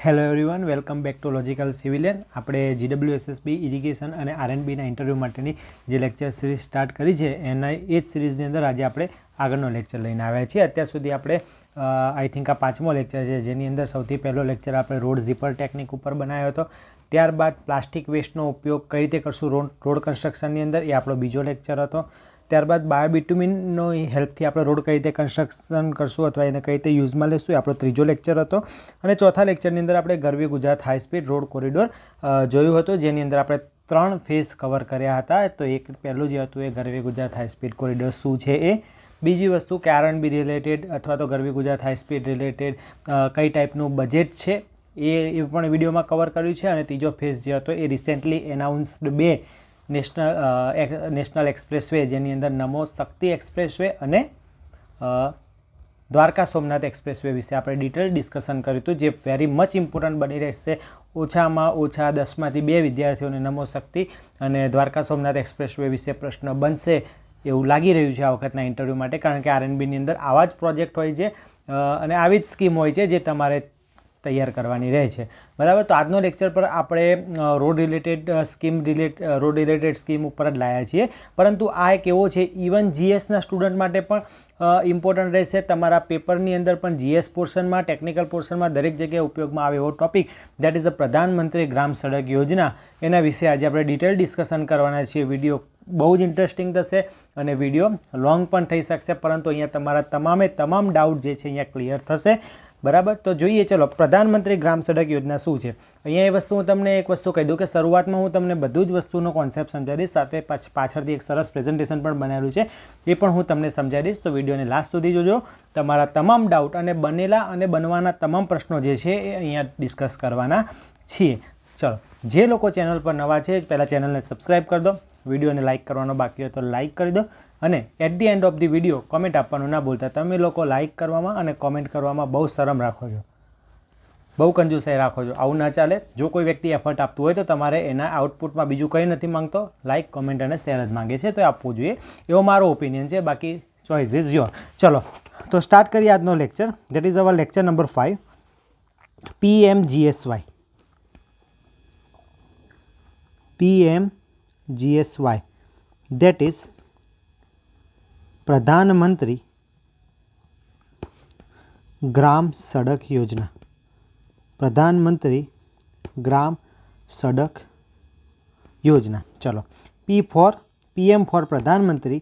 Hello everyone, welcome back to logical civilian. આપણે GWSSB irrigation અને R&Bના interview માટેની જે લેક્ચર સિરીઝ સ્ટાર્ટ કરી છે એના એ જ સિરીઝની અંદર આજે આપણે આગળનો લેક્ચર લઈને આવ્યા છીએ. અત્યાર સુધી આપણે આઈ થિંક આ 5મો લેક્ચર છે, જેની અંદર સૌથી પહેલો લેક્ચર આપણે રોડ ઝીપર ટેકનિક ઉપર બનાવ્યો હતો. ત્યારબાદ પ્લાસ્ટિક વેસ્ટનો ઉપયોગ કઈ રીતે કરશું રોડ કન્સ્ટ્રક્શનની અંદર, એ આપણો બીજો લેક્ચર હતો. ત્યારબાદ બાયોબિટ્યુમિનનો હેલ્પથી આપણે રોડ કઈ રીતે કન્સ્ટ્રક્શન કરશું અથવા એને કઈ રીતે યુઝમાં લેશું, એ આપણો ત્રીજો લેક્ચર હતો. અને ચોથા લેક્ચરની અંદર આપણે Garvi Gujarat high speed road corridor જોયું હતું, જેની અંદર આપણે 3 ફેઝ કવર કર્યા હતા. તો એક પહેલું જે હતું એ ગરવી ગુજરાત હાઈ સ્પીડ કોરિડોર શું છે એ, બીજી વસ્તુ કે R&B રિલેટેડ અથવા તો ગરવી ગુજરાત હાઈ સ્પીડ રિલેટેડ કઈ ટાઈપનું બજેટ છે એ પણ વિડીયોમાં કવર કર્યું છે. અને ત્રીજો ફેઝ જે હતો એ રિસેન્ટલી એનાઉન્સ્ડ 2 નેશનલ એક્સપ્રેસવે, જેની અંદર નમો શક્તિ એક્સપ્રેસવે અને દ્વારકા સોમનાથ એક્સપ્રેસવે વિશે આપણે ડિટેલ ડિસ્કશન કર્યું હતું, જે વેરી મચ ઇમ્પોર્ટન્ટ બની રહેશે. ઓછામાં ઓછા 10માંથી 2 વિદ્યાર્થીઓને નમો શક્તિ અને દ્વારકા સોમનાથ એક્સપ્રેસવે વિશે પ્રશ્ન બનશે એવું લાગી રહ્યું છે આ વખતના ઇન્ટરવ્યૂ માટે, કારણ કે R&Bની અંદર આવા જ પ્રોજેક્ટ હોય છે અને આવી જ સ્કીમ હોય છે જે તમારે તૈયાર કરવાની રહે છે. બરાબર. તો આજનો લેક્ચર પર આપણે રોડ રિલેટેડ સ્કીમ ઉપર જ લાયા છીએ, પરંતુ આ એક એવો છે ઇવન GSના સ્ટુડન્ટ માટે પણ ઇમ્પોર્ટન્ટ રહેશે. તમારા પેપરની અંદર પણ GS પોર્શનમાં, ટેકનિકલ પોર્શનમાં દરેક જગ્યાએ ઉપયોગમાં આવે એવો ટોપિક, દેટ ઇઝ ધ પ્રધાનમંત્રી ગ્રામ સડક યોજના. એના વિશે આજે આપણે ડિટેલ ડિસ્કશન કરવાના છીએ. વિડીયો બહુ જ ઇન્ટરેસ્ટિંગ થશે અને વિડીયો લોંગ પણ થઈ શકશે, પરંતુ અહીંયા તમારા તમામ ડાઉટ જે છે અહીંયા ક્લિયર થશે. બરાબર. તો જોઈએ, ચલો, પ્રધાનમંત્રી ગ્રામ સડક યોજના શું છે. અહીંયા એ વસ્તુ હું તમને એક વસ્તુ કહી દઉં કે શરૂઆતમાં હું તમને બધું જ વસ્તુનો કોન્સેપ્ટ સમજાવી દઈશ, સાથે પાછળથી એક સરસ પ્રેઝન્ટેશન પણ બનાવેલું છે, એ પણ હું તમને સમજાવી દઈશ. તો વિડીયોને લાસ્ટ સુધી જોજો. તમારા તમામ ડાઉટ અને બનેલા અને બનવાના તમામ પ્રશ્નો જે છે એ અહીંયા ડિસ્કસ કરવાના છીએ. ચલો, જે લોકો ચેનલ પર નવા છે પહેલાં ચેનલને સબસ્ક્રાઈબ કરી દો, વિડીયોને લાઇક કરવાનો બાકી હોય તો લાઇક કરી દો, અને at the end of the video comment આપવાનું ના ભૂલતા. તમે લોકો લાઇક કરવામાં અને કોમેન્ટ કરવામાં બહુ શરમ રાખો છો, બહુ કંજૂસાઈ રાખો છો. આવું ના ચાલે. જો કોઈ વ્યક્તિ એફર્ટ આપતું હોય તો તમારે એના આઉટપુટમાં બીજું કંઈ નથી માંગતો, લાઇક, કોમેન્ટ અને શેર જ માંગે છે, તો એ આપવું જોઈએ. એવો મારો ઓપિનિયન છે, બાકી ચોઇસ ઇઝ યોર. ચલો, તો સ્ટાર્ટ કરીએ આજનો lecture. That is our lecture number 5, PMGSY. PMGSY, that is પ્રધાનમંત્રી ગ્રામ સડક યોજના. પ્રધાનમંત્રી ગ્રામ સડક યોજના. ચલો, PM ફોર પ્રધાનમંત્રી,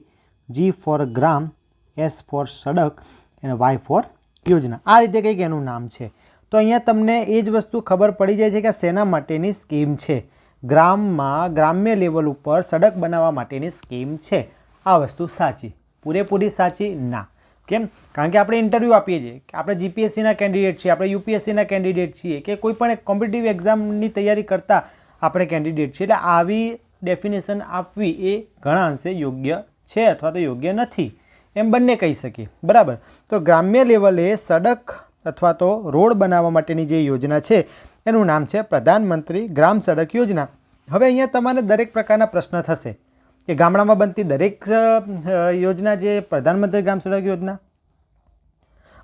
G ફોર ગ્રામ, S ફોર સડક અને Y ફોર યોજના. આ રીતે કંઈક એનું નામ છે. તો અહીંયા તમને એ જ વસ્તુ ખબર પડી જાય છે કે શેના માટેની સ્કીમ છે. ગ્રામ્ય લેવલ ઉપર સડક બનાવવા માટેની સ્કીમ છે. આ વસ્તુ સાચી, પૂરેપૂરી સાચી ના. કેમ? કારણ કે આપણે ઇન્ટરવ્યૂ આપીએ છીએ, કે આપણે GPSCના કેન્ડિડેટ છીએ, આપણે UPSCના કેન્ડિડેટ છીએ, કે કોઈ પણ એક કોમ્પિટિટિવ એક્ઝામની તૈયારી કરતા આપણે કેન્ડિડેટ છીએ. એટલે આવી ડેફિનેશન આપવી એ ઘણા અંશે યોગ્ય છે અથવા તો યોગ્ય નથી, એમ બંને કહી શકીએ. બરાબર. તો ગ્રામ્ય લેવલે સડક અથવા તો રોડ બનાવવા માટેની જે યોજના છે એનું નામ છે પ્રધાનમંત્રી ગ્રામ સડક યોજના. હવે અહીંયા તમારે દરેક પ્રકારના પ્રશ્ન થશે કે ગામડામાં બનતી દરેક યોજના જે પ્રધાનમંત્રી ગ્રામ સડક યોજના,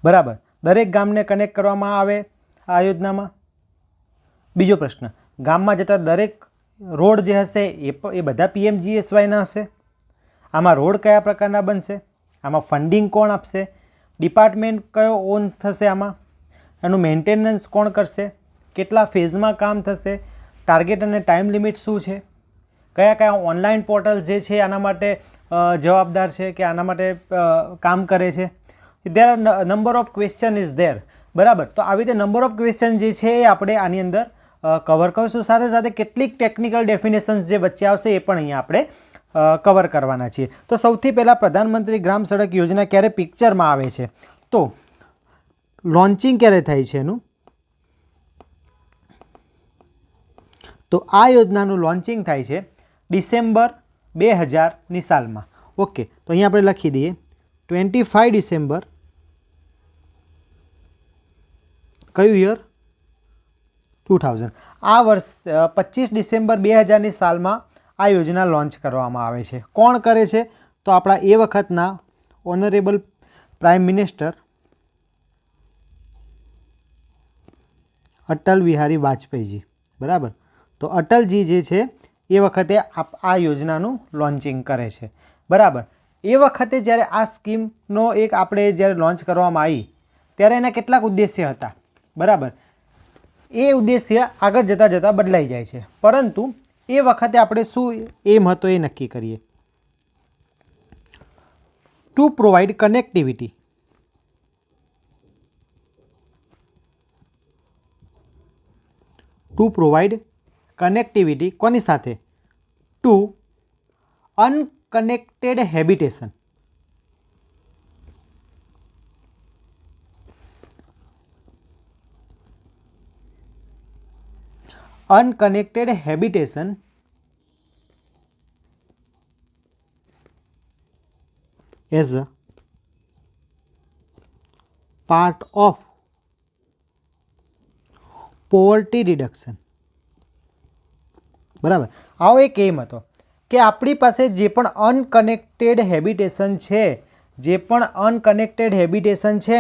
બરાબર, દરેક ગામને કનેક્ટ કરવામાં આવે આ યોજનામાં. બીજો પ્રશ્ન, ગામમાં જતા દરેક રોડ જે હશે એ બધા PMGSYના હશે. આમાં રોડ કયા પ્રકારના બનશે, આમાં ફંડિંગ કોણ આપશે, ડિપાર્ટમેન્ટ કયો ઓન થશે, આમાં એનું મેન્ટેનન્સ કોણ કરશે, કેટલા ફેઝમાં કામ થશે, ટાર્ગેટ અને ટાઈમ લિમિટ શું છે, કયા ઓનલાઈન પોર્ટલ જે છે આના માટે જવાબદાર છે કે આના માટે કામ કરે છે. There are number of question is there. બરાબર. તો આવી રીતે નંબર ઓફ ક્વેશ્ચન જે છે એ આપણે આની અંદર કવર કરીશું. સાથે સાથે કેટલીક ટેકનિકલ ડેફિનેશન્સ જે વચ્ચે આવશે એ પણ અહીંયા આપણે કવર કરવાના છીએ. તો સૌથી પહેલાં પ્રધાનમંત્રી ગ્રામ સડક યોજના ક્યારે પિક્ચરમાં આવે છે, તો લોન્ચિંગ ક્યારે થાય છે એનું, તો આ યોજનાનું લોન્ચિંગ થાય છે ડિસેમ્બર 2000ની સાલમાં. ઓકે. તો અહીંયા આપણે લખી દઈએ 25 ડિસેમ્બર, કયું યર, 2000. આ વર્ષ 25 ડિસેમ્બર 2000ની સાલમાં આ યોજના લોન્ચ કરવામાં આવે છે. કોણ કરે છે, તો આપણા એ વખતના honourable prime minister Atal Bihari Vajpayeeji, બરાબર. તો અટલજી જે છે એ વખતે આ યોજનાનું લોન્ચિંગ કરે છે, બરાબર. એ વખતે જ્યારે આ સ્કીમનો એક આપણે જ્યારે લોન્ચ કરવામાં આવી ત્યારે એના કેટલાક ઉદ્દેશ્ય હતા, બરાબર. એ ઉદ્દેશ્ય આગળ જતાં બદલાઈ જાય છે, પરંતુ એ વખતે આપણે શું એમ હતો એ નક્કી કરીએ. To provide connectivity, to provide connectivity કોની સાથે? To unconnected habitation, unconnected habitation as a part of poverty reduction, બરાબર. આવો એક એમ હતો કે આપણી પાસે જે પણ અનકનેક્ટેડ હેબિટેશન છે,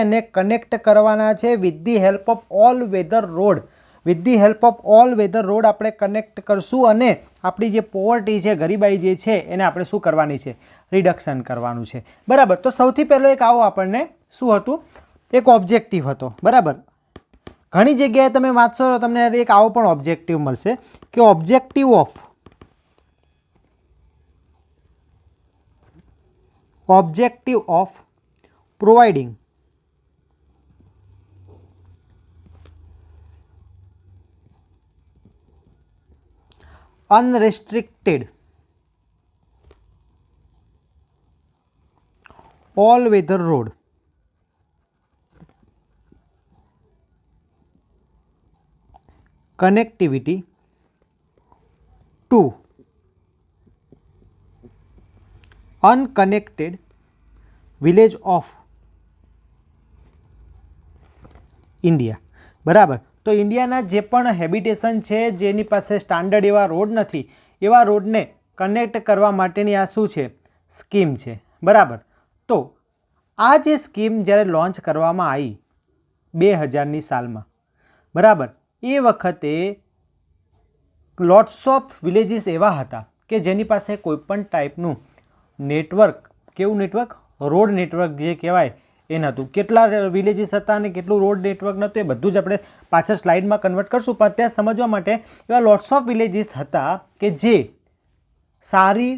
એને કનેક્ટ કરવાના છે with the help of all weather road. With the help of all weather road આપણે કનેક્ટ કરશું અને આપણી જે પોવર્ટી છે, ગરીબાઈ જે છે, એને આપણે શું કરવાની છે? રિડક્શન કરવાનું છે, બરાબર. તો સૌથી પહેલો એક આવો આપણને શું હતું? એક ઓબ્જેક્ટિવ હતો, બરાબર. ઘણી જગ્યાએ તમે વાંચશો તો તમને એક આવો પણ ઓબ્જેક્ટિવ મળશે કે objective of providing unrestricted all weather road connectivity to unconnected village of India, બરાબર. તો ઇન્ડિયાના જે પણ હેબિટેશન છે, જેની પાસે સ્ટાન્ડર્ડ એવા રોડ નથી, એવા રોડને કનેક્ટ કરવા માટેની આ શું છે? સ્કીમ છે, બરાબર. તો આ જે સ્કીમ જ્યારે લોન્ચ કરવામાં આવી 2000ની સાલમાં, બરાબર, એ વખતે લોટ્સ ઓફ વિલેજીસ એવા હતા કે જેની પાસે કોઈપણ ટાઈપનું નેટવર્ક, કેવું નેટવર્ક? રોડ નેટવર્ક જે કહેવાય એ નહોતું. કેટલા વિલેજીસ હતા અને કેટલું રોડ નેટવર્ક નહોતું એ બધું જ આપણે પાછળ સ્લાઇડમાં કન્વર્ટ કરશું, પણ ત્યાં સમજવા માટે એવા લોટ્સ ઓફ વિલેજીસ હતા કે જે સારી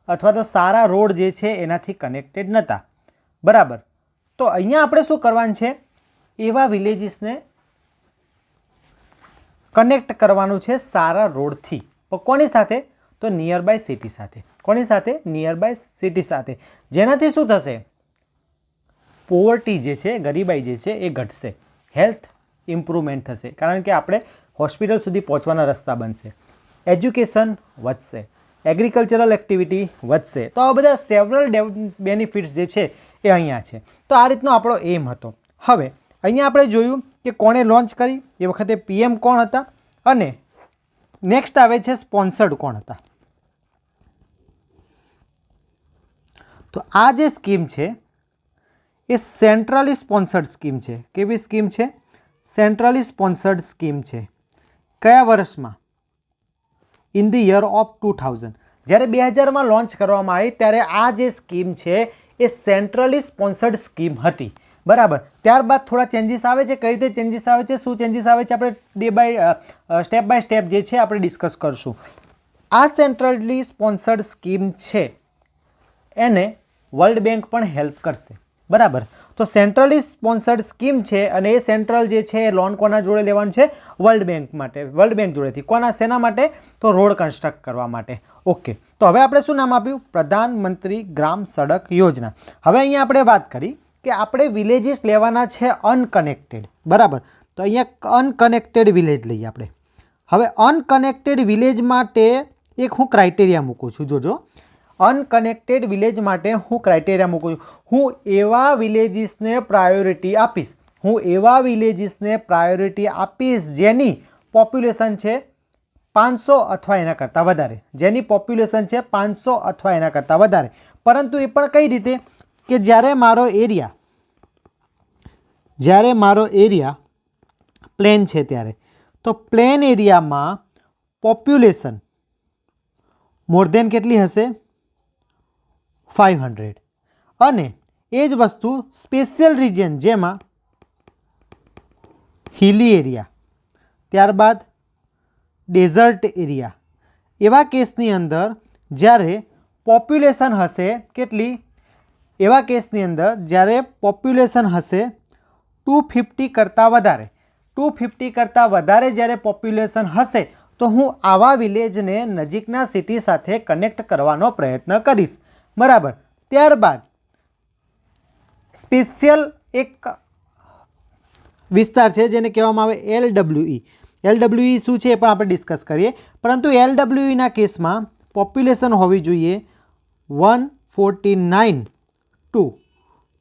અથવા તો સારા રોડ જે છે એનાથી કનેક્ટેડ નહોતા, બરાબર. તો અહીંયા આપણે શું કરવાનું છે? એવા વિલેજીસને કનેક્ટ કરવાનું છે સારા રોડથી. પણ કોની સાથે? તો નિયર બાય સિટી સાથે. કોની સાથે? નિયર બાય સિટી સાથે. જેનાથી શું થશે? પોવર્ટી જે છે, ગરીબાઈ જે છે એ ઘટશે, હેલ્થ ઇમ્પ્રુવમેન્ટ થશે, કારણ કે આપણે હોસ્પિટલ સુધી પહોંચવાના રસ્તા બનશે, એજ્યુકેશન વધશે, એગ્રીકલ્ચરલ એક્ટિવિટી વધશે. તો આ બધા સેવરલ બેનિફિટ્સ જે છે એ અહીંયા છે. તો આ રીતનો આપણો એમ હતો. હવે અહીંયા આપણે જોયું કે કોણે લોન્ચ કરી, એ વખતે PM કોણ હતા, અને નેક્સ્ટ આવે છે સ્પોન્સર્ડ કોણ હતા. તો આ જે સ્કીમ છે એ સેન્ટ્રલી સ્પોન્સર્ડ સ્કીમ છે. કેવી સ્કીમ છે? સેન્ટ્રલી સ્પોન્સર્ડ સ્કીમ છે. કયા વર્ષમાં? In the year of 2000. જ્યારે 2000માં લોન્ચ કરવામાં આવી ત્યારે આ જે સ્કીમ છે એ સેન્ટ્રલી સ્પોન્સર્ડ સ્કીમ હતી, બરાબર. ત્યારબાદ થોડા ચેન્જીસ આવે છે. કઈ રીતે ચેન્જીસ આવે છે, શું ચેન્જીસ આવે છે, આપણે સ્ટેપ બાય સ્ટેપ જે છે આપણે ડિસ્કસ કરશું. આ સેન્ટ્રલી સ્પોન્સર્ડ સ્કીમ છે એને વર્લ્ડ બેંક પણ હેલ્પ કરશે, બરાબર. તો સેન્ટ્રલી સ્પોન્સર્ડ સ્કીમ છે અને એ સેન્ટ્રલ જે છે એ લોન કોના જોડે લેવાનું છે? વર્લ્ડ બેંક માટે, વર્લ્ડ બેંક જોડેથી. કોના? શેના માટે? તો રોડ કન્સ્ટ્રક્ટ કરવા માટે. ઓકે. તો હવે આપણે શું નામ આપ્યું? પ્રધાનમંત્રી ગ્રામ સડક યોજના. હવે અહીંયા આપણે વાત કરી કે આપણે વિલેજીસ લેવાના છે અનકનેક્ટેડ, બરાબર. તો અહીંયા અનકનેક્ટેડ વિલેજ લઈએ આપણે. હવે અનકનેક્ટેડ વિલેજ માટે એક હું ક્રાઇટેરિયા મૂકું છું, જોજો. અનકનેક્ટેડ વિલેજ માટે હું ક્રાઇટેરિયા મૂકું છું. હું એવા વિલેજીસને પ્રાયોરિટી આપીશ, જેની પોપ્યુલેશન છે 500 અથવા એના કરતાં વધારે, જેની પોપ્યુલેશન છે 500 અથવા એના કરતાં વધારે. પરંતુ એ પણ કઈ રીતે? કે જ્યારે મારો એરિયા પ્લેન છે ત્યારે, તો પ્લેન એરિયામાં પોપ્યુલેશન મોર દેન કેટલી હશે? 500. અને એ જ વસ્તુ સ્પેશિયલ રિજિયન જેમાં હિલી એરિયા, ત્યારબાદ ડેઝર્ટ એરિયા, એવા કેસની અંદર જ્યારે પોપ્યુલેશન હશે કેટલી? એવા કેસની અંદર જ્યારે પોપ્યુલેશન હશે 250 કરતાં વધારે, 250 કરતાં વધારે જ્યારે પોપ્યુલેશન હશે તો હું આવા વિલેજને નજીકના સિટી સાથે કનેક્ટ કરવાનો પ્રયત્ન કરીશ. બરાબર. ત્યારબાદ સ્પેશિયલ એક વિસ્તાર છે જેને કહેવામાં આવે LWE. LWE શું છે એ પણ આપણે ડિસ્કસ કરીએ. પરંતુ LWEના કેસમાં પોપ્યુલેશન હોવી જોઈએ 149 ટુ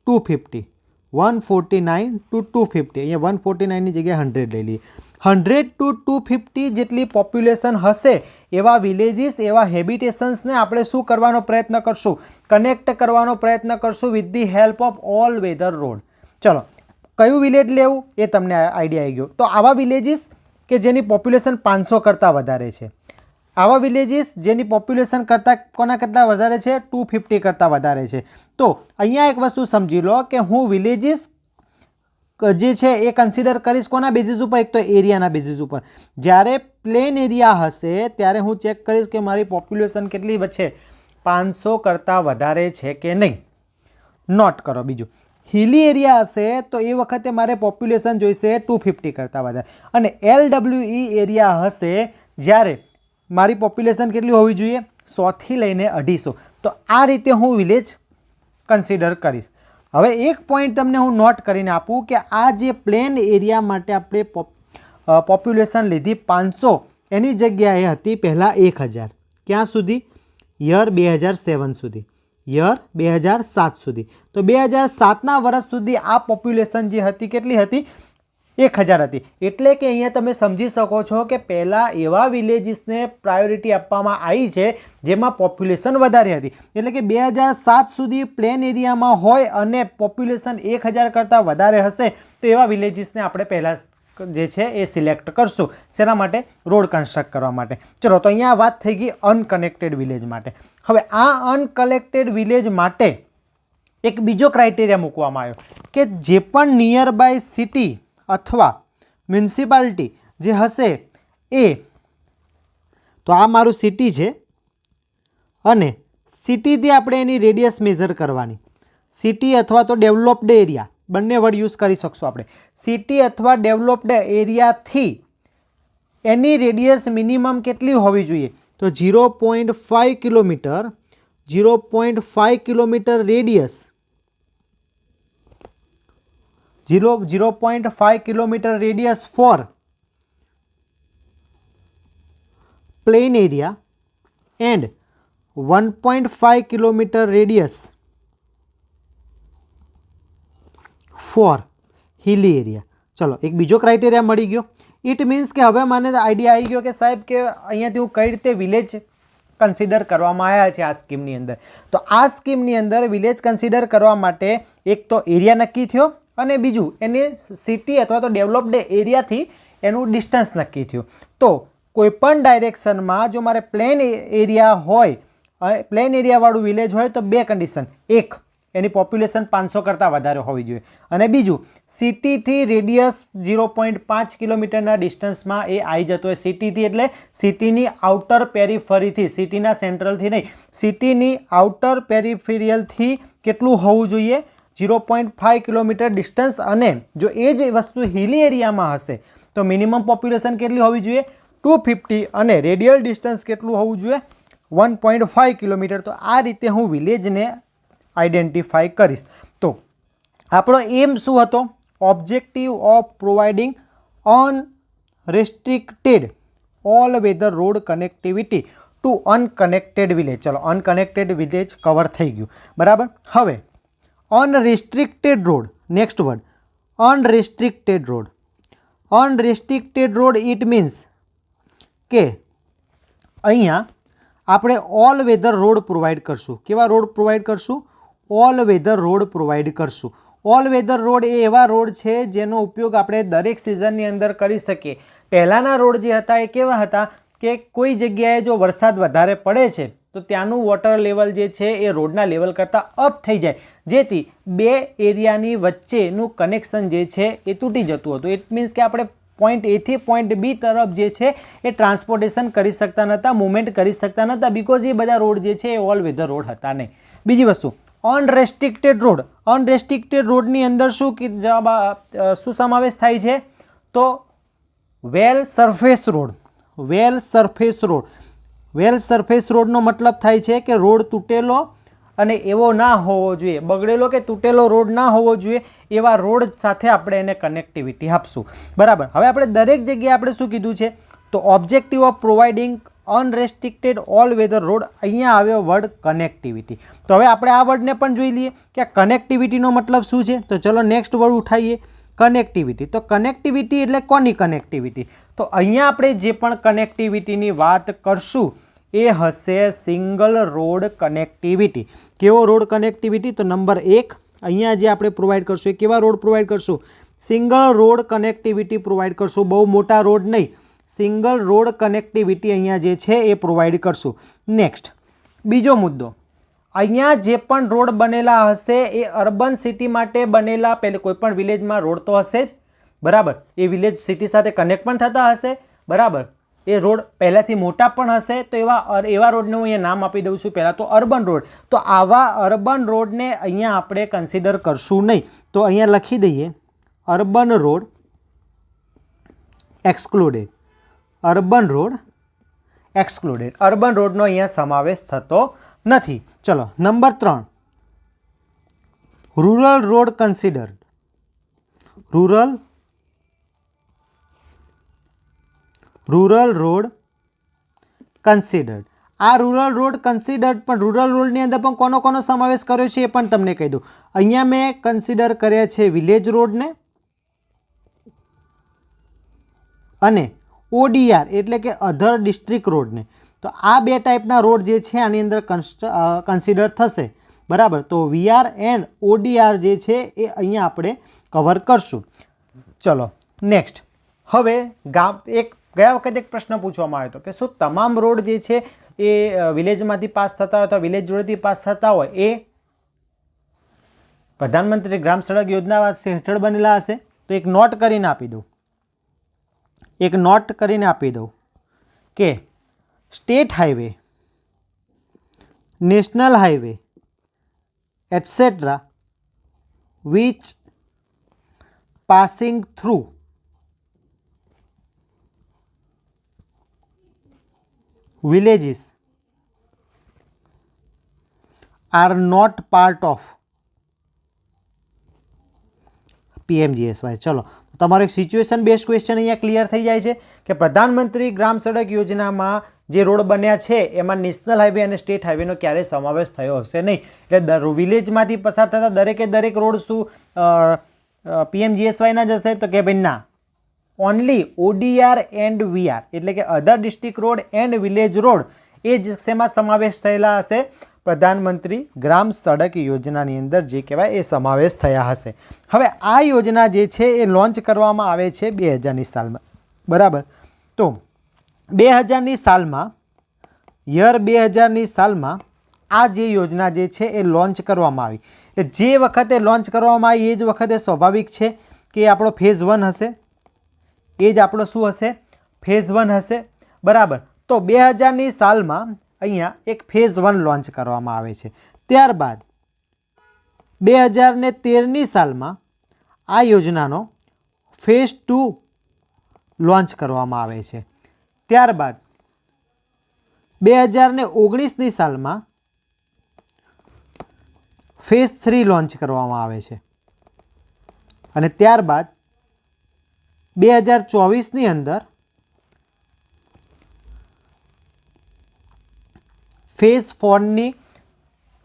250. 149 ટુ 250. અહીંયા 149ની જગ્યાએ 100 લઈ લઈએ. 100 ટુ 250 જેટલી પોપ્યુલેશન હશે એવા વિલેજીસ, એવા હેબિટેશન્સને આપણે શું કરવાનો પ્રયત્ન કરશું? કનેક્ટ કરવાનો પ્રયત્ન કરશું with the help of all weather road. ચલો, કયું વિલેજ લેવું એ તમને આઈડિયા આવી ગયો. તો આવા વિલેજીસ કે જેની પોપ્યુલેશન 500 કરતાં વધારે છે, આવા વિલેજીસ જેની પોપ્યુલેશન કરતાં કોના કરતાં વધારે છે? 250 કરતાં વધારે છે. તો અહીંયા એક વસ્તુ સમજી લો કે હું વિલેજીસ જે છે એ કન્સિડર કરીશ કોના બેઝિસ ઉપર? એક તો એરિયાના બેઝિસ ઉપર. જ્યારે પ્લેન એરિયા હશે ત્યારે હું ચેક કરીશ કે મારી પોપ્યુલેશન કેટલી છે, 500 કરતાં વધારે છે કે નહીં. નોટ કરો. બીજું, હિલી એરિયા હશે તો એ વખતે મારે પોપ્યુલેશન જોઈશે 250 કરતાં વધારે. અને LWE એરિયા હશે જ્યારે મારી પોપ્યુલેશન કેટલી હોવી જોઈએ? 100થી લઈને 250. તો આ રીતે હું વિલેજ કન્સિડર કરીશ. હવે એક પોઈન્ટ તમને હું નોટ કરીને આપું કે આ જે પ્લેન એરિયા માટે આપણે પોપ્યુલેશન લીધી 500, એની જગ્યાએ હતી પહેલાં 1000. ક્યાં સુધી? યર 2007 સુધી, યર 2007 સુધી. તો 2007ના વર્ષ સુધી આ પોપ્યુલેશન જે હતી કેટલી હતી? 1000 હતી. એટલે કે અહીંયા તમે સમજી શકો છો કે પહેલાં એવા વિલેજીસને પ્રાયોરિટી આપવામાં આવી છે જેમાં પોપ્યુલેશન વધારે હતી. એટલે કે 2007 સુધી પ્લેન એરિયામાં હોય અને પોપ્યુલેશન 1000 કરતાં વધારે હશે તો એવા વિલેજીસને આપણે પહેલાં જે છે એ સિલેક્ટ કરશું. શેના માટે? રોડ કન્સ્ટ્રક્ટ કરવા માટે. ચલો, તો અહીંયા વાત થઈ ગઈ અનકનેક્ટેડ વિલેજ માટે. હવે આ અનકનેક્ટેડ વિલેજ માટે એક બીજો ક્રાઇટેરિયા મૂકવામાં આવ્યો કે જે પણ નિયર બાય સિટી અથવા મ્યુનિસિપાલિટી જે હશે એ, તો આ મારું સિટી છે અને સિટીથી આપણે એની રેડિયસ મેઝર કરવાની. સિટી અથવા તો ડેવલપ્ડ એરિયા, બંને વર્ડ યુઝ કરી શકશું આપણે. સિટી અથવા ડેવલપ્ડ એરિયાથી એની રેડિયસ મિનિમમ કેટલી હોવી જોઈએ? તો 0.5 kilometre, 0.5 kilometre radius, 0.5 kilometer radius for plain area and 1.5 kilometer radius for hilly area. ચલો, એક બીજો ક્રાઇટેરિયા મળી ગયો. ઇટ મીન્સ કે હવે મને આઈડિયા આવી ગયો કે સાહેબ કે અહીંયાથી હું કઈ રીતે વિલેજ કન્સિડર કરવામાં આવ્યા છે આ સ્કીમની અંદર. તો આ સ્કીમની અંદર વિલેજ કન્સિડર કરવા માટે એક તો એરિયા નક્કી થયો અને બીજું એને સિટી અથવા તો ડેવલપ્ડ એરિયાથી એનું ડિસ્ટન્સ નક્કી થયું. તો કોઈપણ ડાયરેક્શનમાં જો મારે પ્લેન એરિયા હોય, પ્લેન એરિયાવાળું વિલેજ હોય તો બે કન્ડિશન. એક, એની પોપ્યુલેશન 500 કરતાં વધારે હોવી જોઈએ અને બીજું સિટીથી રેડિયસ 0.5 કિલોમીટરના ડિસ્ટન્સમાં એ આવી જતો હોય. સિટીથી એટલે સિટીની આઉટર પેરીફરીથી, સિટીના સેન્ટ્રલથી નહીં, સિટીની આઉટર પેરીફેરિયલથી કેટલું હોવું જોઈએ? 0.5 કિલોમીટર ડિસ્ટન્સ. અને જો એ જ વસ્તુ હિલી એરિયામાં હશે તો મિનિમમ પોપ્યુલેશન કેટલી હોવી જોઈએ? 250 અને રેડિયલ ડિસ્ટન્સ કેટલું હોવું જોઈએ? 1.5 કિલોમીટર. તો આ રીતે હું વિલેજને આઈડેન્ટિફાઈ કરીશ. તો આપણો એમ શું હતો? Objective of providing unrestricted all weather road connectivity to unconnected village. ચલો, અનકનેક્ટેડ વિલેજ કવર થઈ ગયું. બરાબર. હવે unrestricted road, next word unrestricted road. Unrestricted road it means કે અહીંયા આપણે ઓલ વેધર રોડ પ્રોવાઈડ કરશું. કેવા રોડ પ્રોવાઈડ કરશું? ઓલ વેધર રોડ પ્રોવાઈડ કરશું. ઓલ વેધર રોડ એ એવા રોડ છે જેનો ઉપયોગ આપણે દરેક સિઝનની અંદર કરી શકીએ. પહેલાંના રોડ જે હતા એ કેવા હતા કે કોઈ જગ્યાએ જો વરસાદ વધારે પડે છે તો ત્યાંનું વોટર લેવલ જે છે એ રોડના લેવલ કરતાં અપ થઈ જાય, જેથી બે એરિયાની વચ્ચેનું કનેક્શન જે છે એ તૂટી જતું હતું. ઇટ મીન્સ કે આપણે પોઈન્ટ એથી પોઈન્ટ બી તરફ જે છે એ ટ્રાન્સપોર્ટેશન કરી શકતા નહોતા, મૂવમેન્ટ કરી શકતા નહોતા, બિકોઝ એ બધા રોડ જે છે એ ઓલ વેધર રોડ હતા નહીં. બીજી વસ્તુ, અનરેસ્ટ્રિક્ટેડ રોડ. અનરેસ્ટ્રિક્ટેડ રોડની અંદર શું સમાવેશ થાય છે? તો વેલ સરફેસ રોડ. વેલ સરફેસ રોડ. વેલ સરફેસ રોડનો મતલબ થાય છે કે રોડ તૂટેલો અને એવો ના હોવો જોઈએ, બગડેલો કે તૂટેલો રોડ ના હોવો જોઈએ, એવા રોડ સાથે આપણે એને કનેક્ટિવિટી આપશું. બરાબર. હવે આપણે દરેક જગ્યાએ આપણે શું કીધું છે? તો objective of providing unrestricted all weather road, અહીંયા આવ્યો વર્ડ કનેક્ટિવિટી. તો હવે આપણે આ વર્ડને પણ જોઈ લઈએ કે કનેક્ટિવિટીનો મતલબ શું છે. તો ચલો નેક્સ્ટ વર્ડ ઉઠાવીએ, કનેક્ટિવિટી. તો કનેક્ટિવિટી એટલે કોની કનેક્ટિવિટી? તો અહીંયા આપણે જે પણ કનેક્ટિવિટીની વાત કરશું એ હશે સિંગલ રોડ કનેક્ટિવિટી. કેવો રોડ કનેક્ટિવિટી? તો નંબર 1 અહીંયા જે આપણે પ્રોવાઈડ કરશું એ કેવા રોડ પ્રોવાઈડ કરશું? સિંગલ રોડ કનેક્ટિવિટી પ્રોવાઈડ કરશું. બહુ મોટા રોડ નહીં, સિંગલ રોડ કનેક્ટિવિટી અહીંયા જે છે એ પ્રોવાઈડ કરશું. નેક્સ્ટ બીજો મુદ્દો, અહીંયા જે પણ રોડ બનેલા હશે એ અર્બન સિટી માટે બનેલા, પહેલે કોઈ પણ વિલેજમાં રોડ તો હશે જ, બરાબર. એ વિલેજ સિટી સાથે કનેક્ટ પણ થતા હશે, બરાબર. એ રોડ પહેલાંથી મોટા પણ હશે, તો એવા રોડને હું અહીંયા નામ આપી દઉં છું. પહેલાં તો અર્બન રોડ. તો આવા અર્બન રોડને અહીંયા આપણે કન્સિડર કરશું નહીં. તો અહીંયા લખી દઈએ urban road excluded. Urban road excluded. Urban રોડનો અહીંયા સમાવેશ થતો નથી. ચલો number 3, rural road considered. Rural road considered. આ રૂરલ રોડ કન્સિડર્ડ, પણ રૂરલ રોડની અંદર પણ કોનો સમાવેશ કર્યો છે એ પણ તમને કહી દઉં. અહીંયા મેં કન્સિડર કર્યા છે વિલેજ રોડને અને ODR એટલે કે અધર ડિસ્ટ્રિક્ટ રોડને. તો આ બે ટાઈપના રોડ જે છે આની અંદર કન્સિડર થશે, બરાબર. તો VR એન્ડ ODR જે છે એ અહીંયા આપણે કવર કરશું. ચલો નેક્સ્ટ. હવે ગયા વખતે એક પ્રશ્ન પૂછવામાં આવ્યો હતો કે શું તમામ રોડ જે છે એ વિલેજમાંથી પાસ થતા હોય અથવા વિલેજ રોડથી પાસ થતા હોય એ પ્રધાનમંત્રી ગ્રામ સડક યોજના હેઠળ બનેલા હશે? તો એક નોટ કરીને આપી દઉં કે state highway, national highway etcetera which passing through villages are not part of PMGSY. ચલો તમારો એક સિચ્યુએશન બેઝ ક્વેશ્ચન અહીંયા ક્લિયર થઈ જાય છે કે પ્રધાનમંત્રી ગ્રામ સડક યોજનામાં જે રોડ બન્યા છે એમાં નેશનલ હાઈવે અને સ્ટેટ હાઈવેનો ક્યારેય સમાવેશ થયો હશે નહીં. એટલે વિલેજમાંથી પસાર થતા દરેક રોડ શું PMGSYના જ હશે? તો કે ભાઈ ના, ઓનલી ODR એન્ડ VR એટલે કે other district road and village road એ જ શેમાં સમાવેશ થયેલા હશે? પ્રધાનમંત્રી ગ્રામ સડક યોજનાની અંદર જે કહેવાય એ સમાવેશ થયા હશે. હવે આ યોજના જે છે એ લોન્ચ કરવામાં આવે છે 2000ની સાલમાં, બરાબર. તો 2000ની સાલમાં, યર 2000ની સાલમાં આ જે યોજના જે છે એ લોન્ચ કરવામાં આવી. જે વખતે લોન્ચ કરવામાં આવી એ જ વખતે સ્વાભાવિક છે કે આપણો ફેઝ 1 હશે. એ જ આપણો શું હશે? ફેઝ 1 હશે, બરાબર. તો 2000ની સાલમાં અહીંયા એક ફેઝ 1 લોન્ચ કરવામાં આવે છે. ત્યારબાદ 2013ની સાલમાં આ યોજનાનો ફેઝ 2 લોન્ચ કરવામાં આવે છે. ત્યારબાદ 2019ની સાલમાં ફેઝ 3 લોન્ચ કરવામાં આવે છે અને ત્યારબાદ 2024ની અંદર ફેઝ 4ની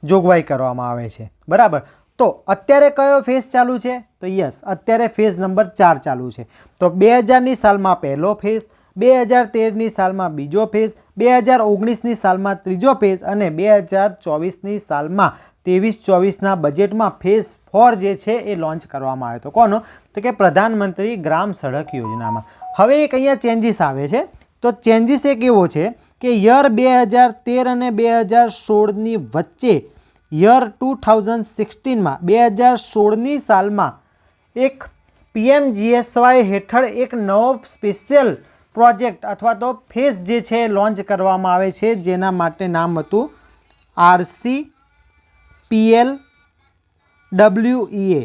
જોગવાઈ કરવામાં આવે છે, બરાબર. તો અત્યારે કયો ફેઝ ચાલુ છે? તો યસ, અત્યારે ફેઝ નંબર 4 ચાલુ છે. તો 2000ની સાલમાં પહેલો ફેઝ, 2013ની સાલમાં બીજો ફેઝ, 2019ની સાલમાં ત્રીજો ફેઝ અને 2024ની સાલમાં 23-24ના બજેટમાં ફેઝ 4 જે છે એ લોન્ચ કરવામાં આવ્યો હતો. કોનો? તો કે પ્રધાનમંત્રી ગ્રામ સડક યોજનામાં. હવે એક અહીંયા ચેન્જીસ આવે છે. તો ચેન્જીસ એક એવો છે કે યર 2013 અને 2016ની વચ્ચે યર 2016માં 2016ની સાલમાં એક PMGSY હેઠળ એક નવો સ્પેશિયલ પ્રોજેક્ટ અથવા તો ફેઝ જે છે લોન્ચ કરવામાં આવે છે, જેના માટે નામ હતું RCPLWEA.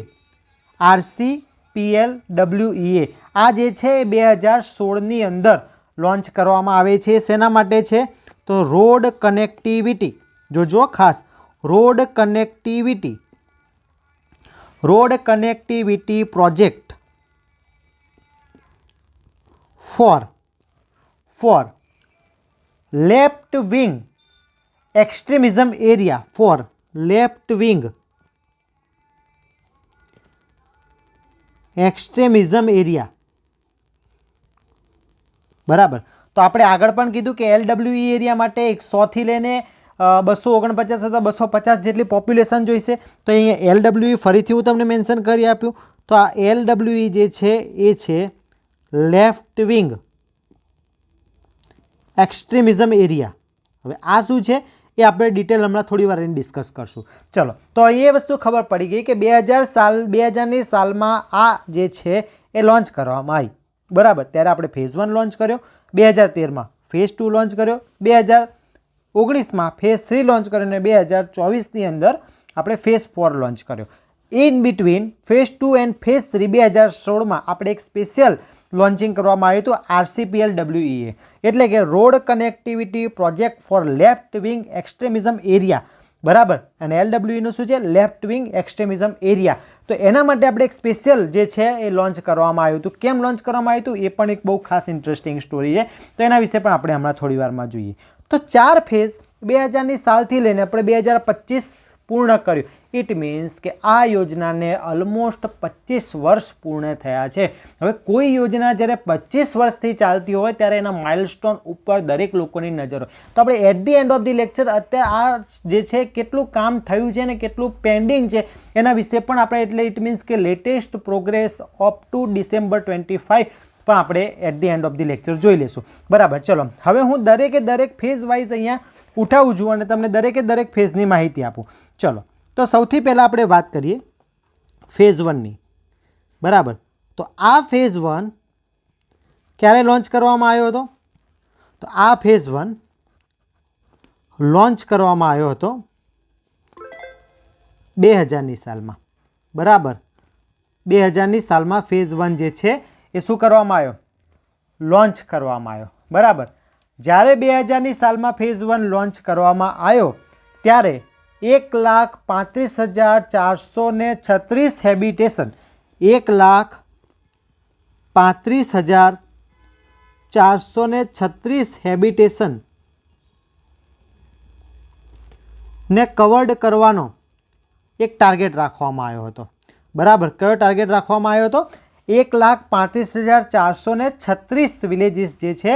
RCPLWEA આ જે છે 2016ની અંદર લોન્ચ કરવામાં આવે છે. શેના માટે છે? તો રોડ કનેક્ટિવિટી, જોજો ખાસ, road connectivity project for left wing extremism area, for left wing extremism area. બરાબર. તો આપણે આગળ પણ કીધું કે LWE એરિયા માટે 100થી લઈને 249 અથવા 250 જેટલી પોપ્યુલેશન જોઈશે. તો અહીંયા LWE ફરીથી હું તમને મેન્શન કરી આપ્યું. તો આ LWE જે છે એ છે લેફ્ટ વિંગ એક્સ્ટ્રીમિઝમ એરિયા. હવે આ શું છે એ આપણે ડિટેલ હમણાં થોડી વાર એને ડિસ્કસ કરશું. ચલો, તો એ વસ્તુ ખબર પડી ગઈ કે 2000ની સાલમાં આ જે છે એ લોન્ચ કરવામાં આવી. બરાબર. ત્યારે આપણે ફેઝ 1 લોન્ચ કર્યો, 2013માં ફેઝ 2 લોન્ચ કર્યો, 2019માં ફેઝ 3 લોન્ચ કર્યો અને 2024ની અંદર આપણે ફેઝ 4 લોન્ચ કર્યો. In between phase 2 and phase 3 2016માં આપણે એક સ્પેશિયલ લોન્ચિંગ કરવામાં આવ્યું હતું RCPLWEA, એટલે કે road connectivity project for left wing extremism area. બરાબર. અને LWE નું શું છે? Left wing extremism area. તો એના માટે આપણે એક સ્પેશિયલ જે છે એ લોન્ચ કરવામાં આવ્યું હતું. કેમ લોન્ચ કરવામાં આવ્યું હતું એ પણ એક બહુ ખાસ ઇન્ટરેસ્ટિંગ સ્ટોરી છે. તો એના વિશે પણ આપણે હમણાં થોડી વારમાં જોઈએ. તો 4 ફેઝ 2000ની સાલથી લઈને આપણે 2025 પૂર્ણ કર્યું. ઇટ મીન્સ કે આ યોજનાને ઓલમોસ્ટ 25 વર્ષ પૂર્ણ થયા છે. હવે કોઈ યોજના જ્યારે 25 વર્ષથી ચાલતી હોય ત્યારે એના માઇલસ્ટોન ઉપર દરેક લોકોની નજર હોય. તો આપણે at the end of the lecture અત્યારે આ જે છે કેટલું કામ થયું છે ને કેટલું પેન્ડિંગ છે એના વિશે પણ આપણે, એટલે ઇટ મીન્સ કે latest progress up to December 25 પણ આપણે at the end of the lecture જોઈ લઈશું. બરાબર. ચલો, હવે હું દરેક ફેઝ વાઇઝ અહીંયા ઉઠાવું છું અને તમને દરેક ફેઝની માહિતી આપું. ચલો, તો સૌથી પહેલાં આપણે વાત કરીએ ફેઝ 1ની. બરાબર. તો આ ફેઝ 1 ક્યારે લોન્ચ કરવામાં આવ્યો હતો? તો આ ફેઝ 1 લોન્ચ કરવામાં આવ્યો હતો 2000ની સાલમાં. બરાબર. 2000ની સાલમાં ફેઝ 1 જે છે એ શું કરવામાં આવ્યો? લોન્ચ કરવામાં આવ્યો. બરાબર. જ્યારે 2000ની સાલમાં ફેઝ 1 લોન્ચ કરવામાં આવ્યો ત્યારે 1,35,436 હેબિટેશન, 1,35,436 હેબિટેશન ને કવર્ડ કરવાનો એક ટાર્ગેટ રાખવામાં આવ્યો હતો. બરાબર. કયો ટાર્ગેટ રાખવામાં આવ્યો હતો? 1,35,436 વિલેજીસ જે છે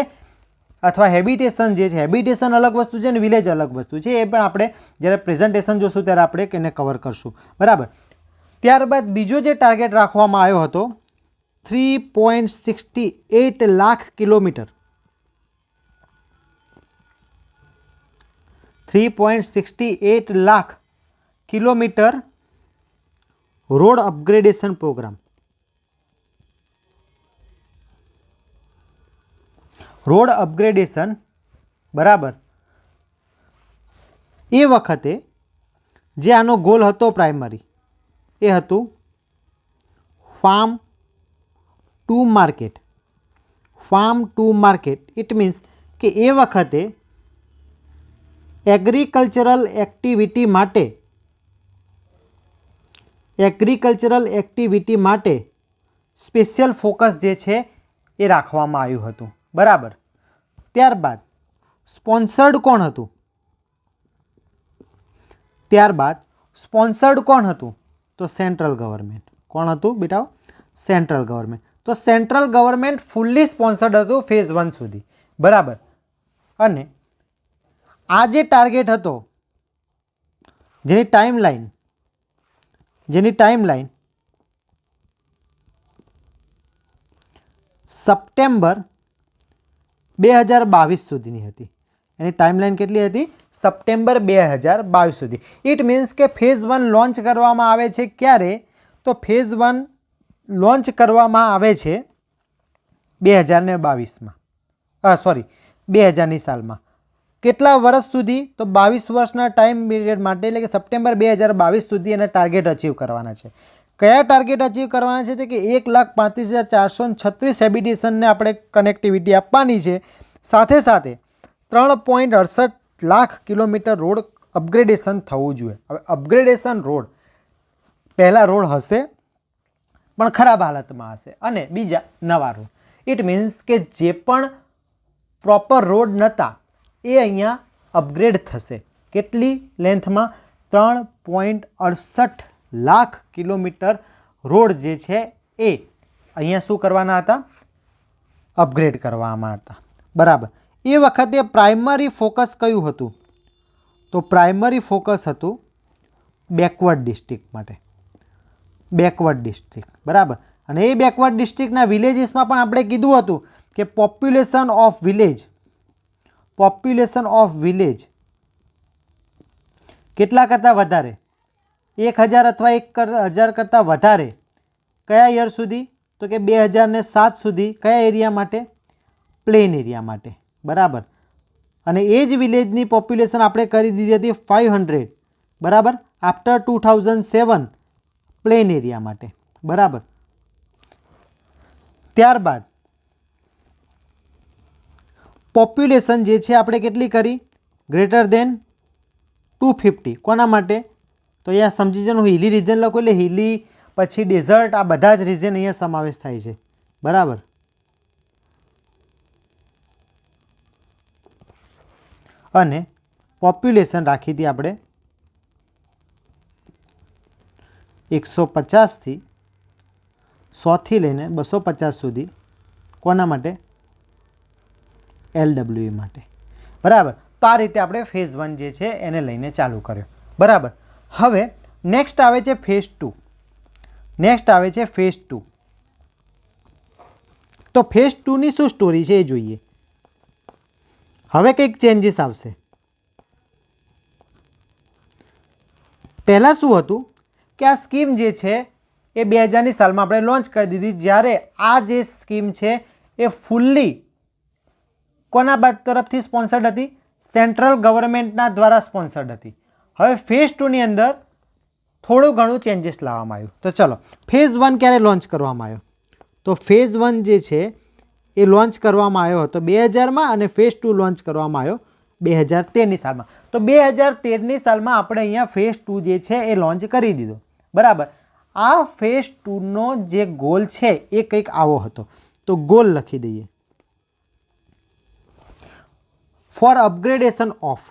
અથવા હેબિટેશન જે છે, હેબિટેશન અલગ વસ્તુ છે અને વિલેજ અલગ વસ્તુ છે. એ પણ આપણે જ્યારે પ્રેઝન્ટેશન જોશું ત્યારે આપણે એને કવર કરશું. બરાબર. ત્યારબાદ બીજો જે ટાર્ગેટ રાખવામાં આવ્યો હતો 3.68 lakh kilometre, 3.68 lakh kilometre road upgradation programme. Road upgradation. બરાબર. એ વખતે જે આનો ગોલ હતો પ્રાઇમરી એ હતું farm to market. Farm to market it means કે એ વખતે એગ્રીકલ્ચરલ એક્ટિવિટી માટે સ્પેશિયલ ફોકસ જે છે એ રાખવામાં આવ્યું હતું. બરાબર. ત્યારબાદ સ્પોન્સર્ડ કોણ હતું? તો સેન્ટ્રલ ગવર્મેન્ટ. કોણ હતું બેટા? Central government. તો સેન્ટ્રલ ગવર્મેન્ટ ફૂલ્લી સ્પોન્સર્ડ હતું ફેઝ 1 સુધી, બરાબર. અને આ જે ટાર્ગેટ હતો, જેની ટાઈમલાઈન સપ્ટેમ્બર 2022 સુધીની હતી. એની ટાઈમલાઈન કેટલી હતી? સપ્ટેમ્બર 2022 સુધી. ઇટ મીન્સ કે ફેઝ 1 લોન્ચ કરવામાં આવે છે ક્યારે? તો ફેઝ 1 લોન્ચ કરવામાં આવે છે 2022માં, 2000ની સાલમાં. કેટલા વર્ષ સુધી? તો 22 વર્ષના ટાઈમ પીરિયડ માટે, એટલે કે સપ્ટેમ્બર 2022 સુધી એના ટાર્ગેટ અચીવ કરવાના છે. કયા ટાર્ગેટ અચીવ કરવાના છે? કે 1,35,436 હેબિટેશનને આપણે કનેક્ટિવિટી આપવાની છે. સાથે સાથે 3.68 લાખ કિલોમીટર રોડ અપગ્રેડેશન થવું જોઈએ. હવે અપગ્રેડેશન રોડ, પહેલા રોડ હશે પણ ખરાબ હાલતમાં હશે, અને બીજા નવા રોડ. ઇટ મીન્સ કે જે પણ પ્રોપર રોડ નહોતા એ અહીંયા અપગ્રેડ થશે. કેટલી લેન્થમાં? 3.68 લાખ કિલોમીટર રોડ જે છે એ અહીંયા શું કરવાના હતા? અપગ્રેડ કરવામાં હતા, બરાબર. એ વખતે પ્રાઇમરી ફોકસ કયું હતું? તો પ્રાઇમરી ફોકસ હતું બેકવર્ડ ડિસ્ટ્રિક્ટ માટે, બેકવર્ડ ડિસ્ટ્રિક્ટ, બરાબર. અને એ બેકવર્ડ ડિસ્ટ્રિક્ટના વિલેજીસમાં પણ આપણે કીધું હતું કે પોપ્યુલેશન ઓફ વિલેજ કેટલા કરતાં વધારે? 1000 અથવા 1000 કરતાં વધારે. કયા યર સુધી? તો કે 2007 સુધી. કયા એરિયા માટે? પ્લેન એરિયા માટે, બરાબર. અને એ જ વિલેજની પોપ્યુલેશન આપણે કરી દીધી હતી 500, બરાબર, આફ્ટર 2007 પ્લેન એરિયા માટે, બરાબર. ત્યારબાદ પોપ્યુલેશન જે છે આપણે કેટલી કરી? Greater than 250. કોના માટે? તો અહીંયા સમજી જવાનું, હિલી રિજન લખો એટલે હિલી, પછી ડેઝર્ટ, આ બધા જ રિજન અહીંયા સમાવેશ થાય છે, બરાબર. અને પોપ્યુલેશન રાખી હતી આપણે 150થી 100થી લઈને 250 સુધી. કોના માટે? LWE માટે, બરાબર. તો આ રીતે આપણે ફેઝ 1 જે છે એને લઈને ચાલુ કર્યો, બરાબર. હવે નેક્સ્ટ આવે છે ફેઝ 2. તો ફેઝ 2ની શું સ્ટોરી છે એ જોઈએ. હવે કંઈક ચેન્જીસ આવશે. પહેલાં શું હતું કે આ સ્કીમ જે છે એ 2000ની સાલમાં આપણે લોન્ચ કરી દીધી, જ્યારે આ જે સ્કીમ છે એ ફૂલ્લી કોના તરફથી સ્પોન્સર્ડ હતી? સેન્ટ્રલ ગવર્મેન્ટના દ્વારા સ્પોન્સર્ડ હતી. હવે ફેઝ 2ની અંદર થોડું ઘણું ચેન્જીસ લાવવામાં આવ્યું. તો ચલો, ફેઝ 1 ક્યારે લોન્ચ કરવામાં આવ્યો? તો ફેઝ 1 જે છે એ લોન્ચ કરવામાં આવ્યો હતો 2000માં, અને ફેઝ 2 લોન્ચ કરવામાં આવ્યો 2013ની સાલમાં. તો 2013ની સાલમાં આપણે અહીંયા ફેઝ 2 જે છે એ લોન્ચ કરી દીધો, બરાબર. આ ફેઝ 2નો જે ગોલ છે એ કંઈક આવો હતો. તો ગોલ લખી દઈએ. For upgradation of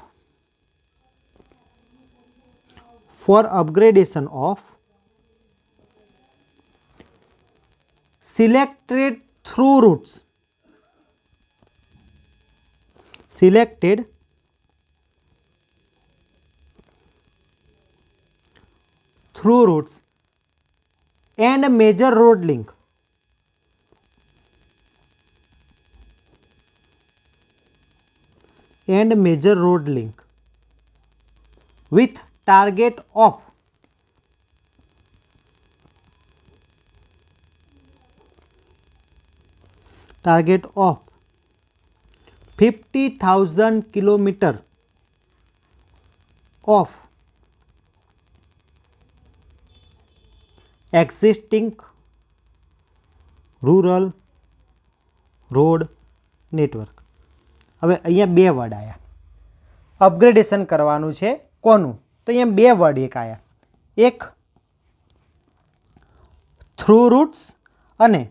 selected through routes and major road link with target of 50,000 kilometer of existing rural road network. હવે અહીંયા બે વર્ડ આવ્યા. અપગ્રેડેશન કરવાનું છે કોનું? તો અહીંયા બે વર્ડ એક આવ્યા, એક થ્રુ રૂટ્સ અને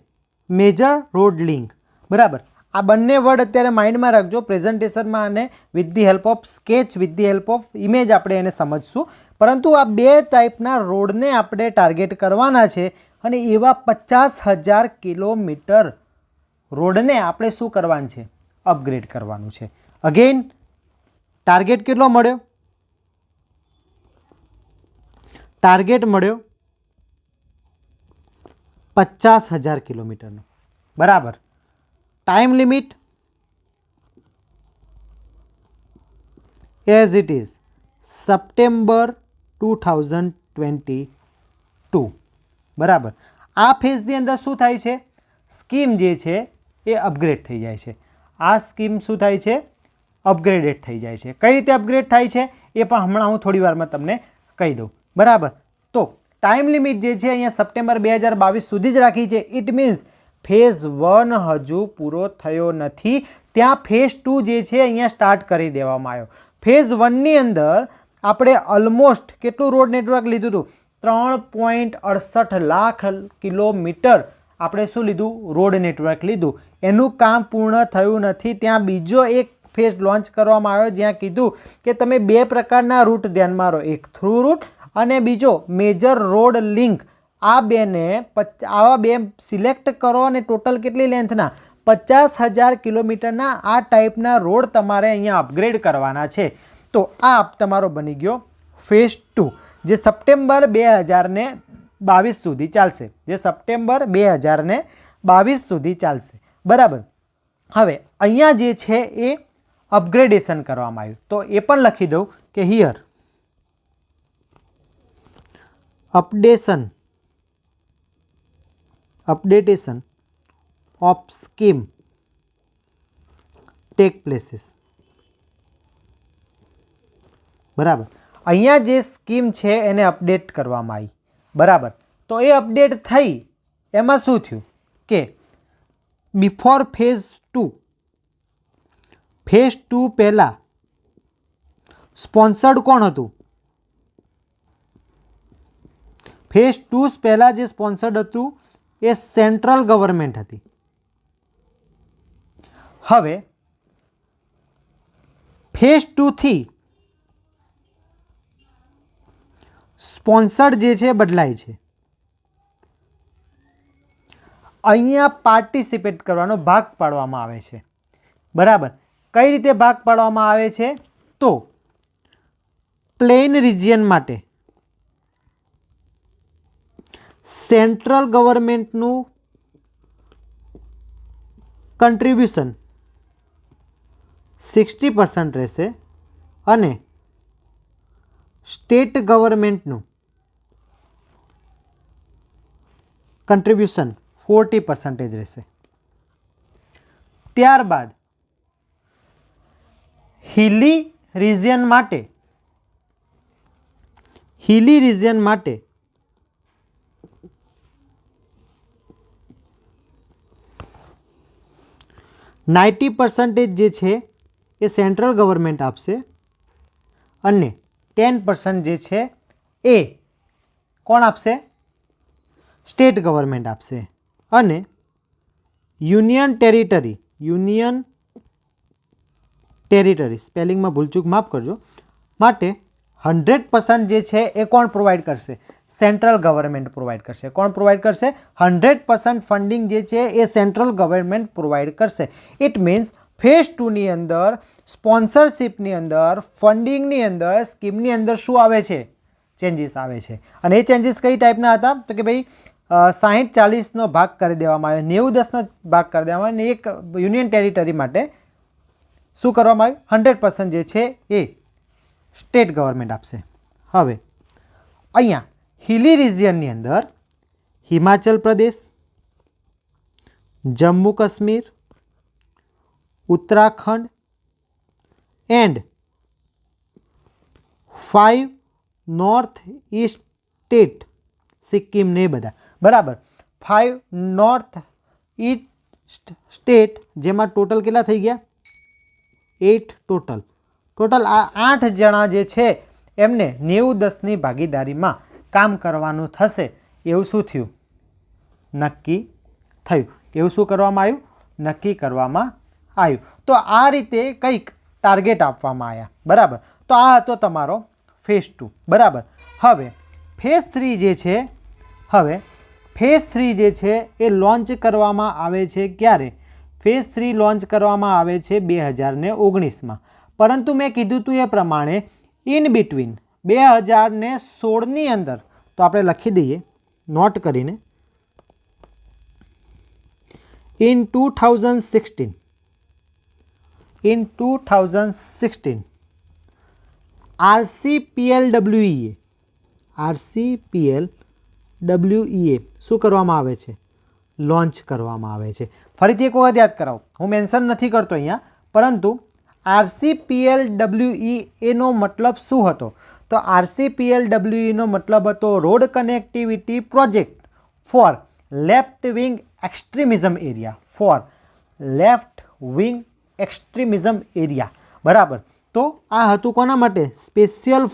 મેજર રોડ લિંક, બરાબર. આ બંને વર્ડ અત્યારે માઇન્ડમાં રાખજો. પ્રેઝન્ટેશનમાં અને with the help of sketch, with the help of image આપણે એને સમજશું. પરંતુ આ બે ટાઈપના રોડને આપણે ટાર્ગેટ કરવાના છે. અને એવા 50,000 કિલોમીટર રોડને આપણે શું કરવાનું છે? અપગ્રેડ કરવાનું છે. અગેન ટાર્ગેટ કેટલો મળ્યો? ટાર્ગેટ મળ્યો 50,000 કિલોમીટરનો. બરાબર. Time limit as it is September 2022. બરાબર. આ ફેઝની અંદર શું થાય છે? સ્કીમ જે છે એ અપગ્રેડ થઈ જાય છે. આ સ્કીમ શું થાય છે? અપગ્રેડેડ થઈ જાય છે. કઈ રીતે અપગ્રેડ થાય છે એ પણ હમણાં હું થોડી વારમાં તમને કહી દઉં. બરાબર. તો ટાઈમ લિમિટ જે છે અહીંયા સપ્ટેમ્બર 2022 સુધી જ રાખી છે. ઇટ મીન્સ ફેઝ 1 હજુ પૂરો થયો નથી. ત્યાં ફેઝ 2 જે છે અહીંયા સ્ટાર્ટ કરી દેવામાં આવ્યો. ફેઝ 1ની અંદર આપણે ઓલમોસ્ટ કેટલું રોડ નેટવર્ક લીધું હતું? 3.68 લાખ કિલોમીટર આપણે શું લીધું? રોડ નેટવર્ક લીધું. એનું કામ પૂર્ણ થયું નથી. ત્યાં બીજો એક ફેઝ લોન્ચ કરવામાં આવ્યો જ્યાં કીધું કે તમે 2 પ્રકારના રૂટ ધ્યાનમાં રહો, એક થ્રુ રૂટ અને બીજો મેજર રોડ લિંક. આવા બે સિલેક્ટ કરો અને ટોટલ કેટલી લેન્થના? 50,000 કિલોમીટરના આ ટાઈપના રોડ તમારે અહીંયા અપગ્રેડ કરવાના છે. તો આ તમારો બની ગયો ફેઝ 2 જે સપ્ટેમ્બર 2022 સુધી ચાલશે. સપ્ટેમ્બર 2022 સુધી ચાલશે. બરાબર. હવે અહીંયા જે છે એ અપગ્રેડેશન કરવામાં આવ્યું. તો એ પણ લખી દઉં કે here updation of scheme take places. બરાબર. અહીંયા જે સ્કીમ છે એને અપડેટ કરવામાં આવી. બરાબર. તો એ અપડેટ થઈ એમાં શું થયું કે બિફોર ફેઝ 2 પહેલા સ્પોન્સર્ડ કોણ હતું? ફેઝ 2 પહેલા જે સ્પોન્સર્ડ હતું એ સેન્ટ્રલ ગવર્મેન્ટ હતી. હવે ફેઝ 2 થી સ્પોન્સર્ડ જે છે બદલાય છે. અહીંયા પાર્ટિસિપેટ કરવાનો ભાગ પાડવામાં આવે છે. બરાબર. કઈ રીતે ભાગ પાડવામાં આવે છે? તો પ્લેન રિજિયન માટે સેન્ટ્રલ ગવર્મેન્ટનું કન્ટ્રીબ્યુશન 60% રહેશે અને સ્ટેટ ગવર્મેન્ટનું કન્ટ્રીબ્યુશન 40% રહેશે. ત્યારબાદ હિલી રિજિયન માટે 90% જે છે એ સેન્ટ્રલ ગવર્મેન્ટ આપશે અને 10% જે છે એ કોણ આપશે? સ્ટેટ ગવર્મેન્ટ આપશે. અને યુનિયન ટેરિટરી સ્પેલિંગમાં ભૂલચૂક માફ કરજો માટે 100% જે છે એ કોણ પ્રોવાઈડ કરશે? સેન્ટ્રલ ગવર્મેન્ટ પ્રોવાઈડ કરશે. કોણ પ્રોવાઈડ કરશે? 100% ફંડિંગ જે છે એ સેન્ટ્રલ ગવર્મેન્ટ પ્રોવાઈડ કરશે. ઇટ મીન્સ ફેઝ 2ની અંદર સ્પોન્સરશિપની અંદર ફંડિંગની અંદર સ્કીમની અંદર શું આવે છે? ચેન્જીસ આવે છે. અને એ ચેન્જીસ કઈ ટાઈપના હતા? તો કે ભાઈ 60-40નો ભાગ કરી દેવામાં આવ્યો, 90-10નો ભાગ કરી દેવામાં આવ્યો અને એક યુનિયન ટેરિટરી માટે શું કરવામાં આવ્યું? 100% જે છે એ સ્ટેટ ગવર્મેન્ટ આપશે. હવે અહીંયા હિલી રિજિયનની અંદર Himachal Pradesh, Jammu Kashmir, Uttarakhand and 5 north East state, Sikkim ને બધા. બરાબર. 5 નોર્થ ઈસ્ટ સ્ટેટ જેમાં ટોટલ કેટલા થઈ ગયા? 8 ટોટલ આ 8 જણા જે છે એમને 90-10ની ભાગીદારીમાં કામ કરવાનું થશે એવું શું થયું? નક્કી થયું. એવું શું કરવામાં આવ્યું? નક્કી કરવામાં આવ્યું. તો આ રીતે કંઈક ટાર્ગેટ આપવામાં આવ્યા. બરાબર. તો આ હતો તમારો ફેઝ 2. બરાબર. હવે ફેઝ 3 જે છે, હવે ફેઝ 3 જે છે એ લોન્ચ કરવામાં આવે છે ક્યારે? ફેઝ 3 લોન્ચ કરવામાં આવે છે 2019માં, પરંતુ મેં કીધું હતું એ પ્રમાણે ઇન બિટવીન 2016ની અંદર, તો આપણે લખી દઈએ નોટ કરીને, ઇન 2016 RCPLWEA શું કરવામાં આવે છે? લોન્ચ કરવામાં આવે છે. ફરીથી એક વખત યાદ કરાવો, હું મેન્શન નથી કરતો અહીંયા, પરંતુ RCPLWEA નો મતલબ શું હતો? તો RCPLWE નો મતલબ હતો road connectivity project for left wing extremism area, for left wing extremism area. બરાબર. તો આ હતું કોના માટે? Specially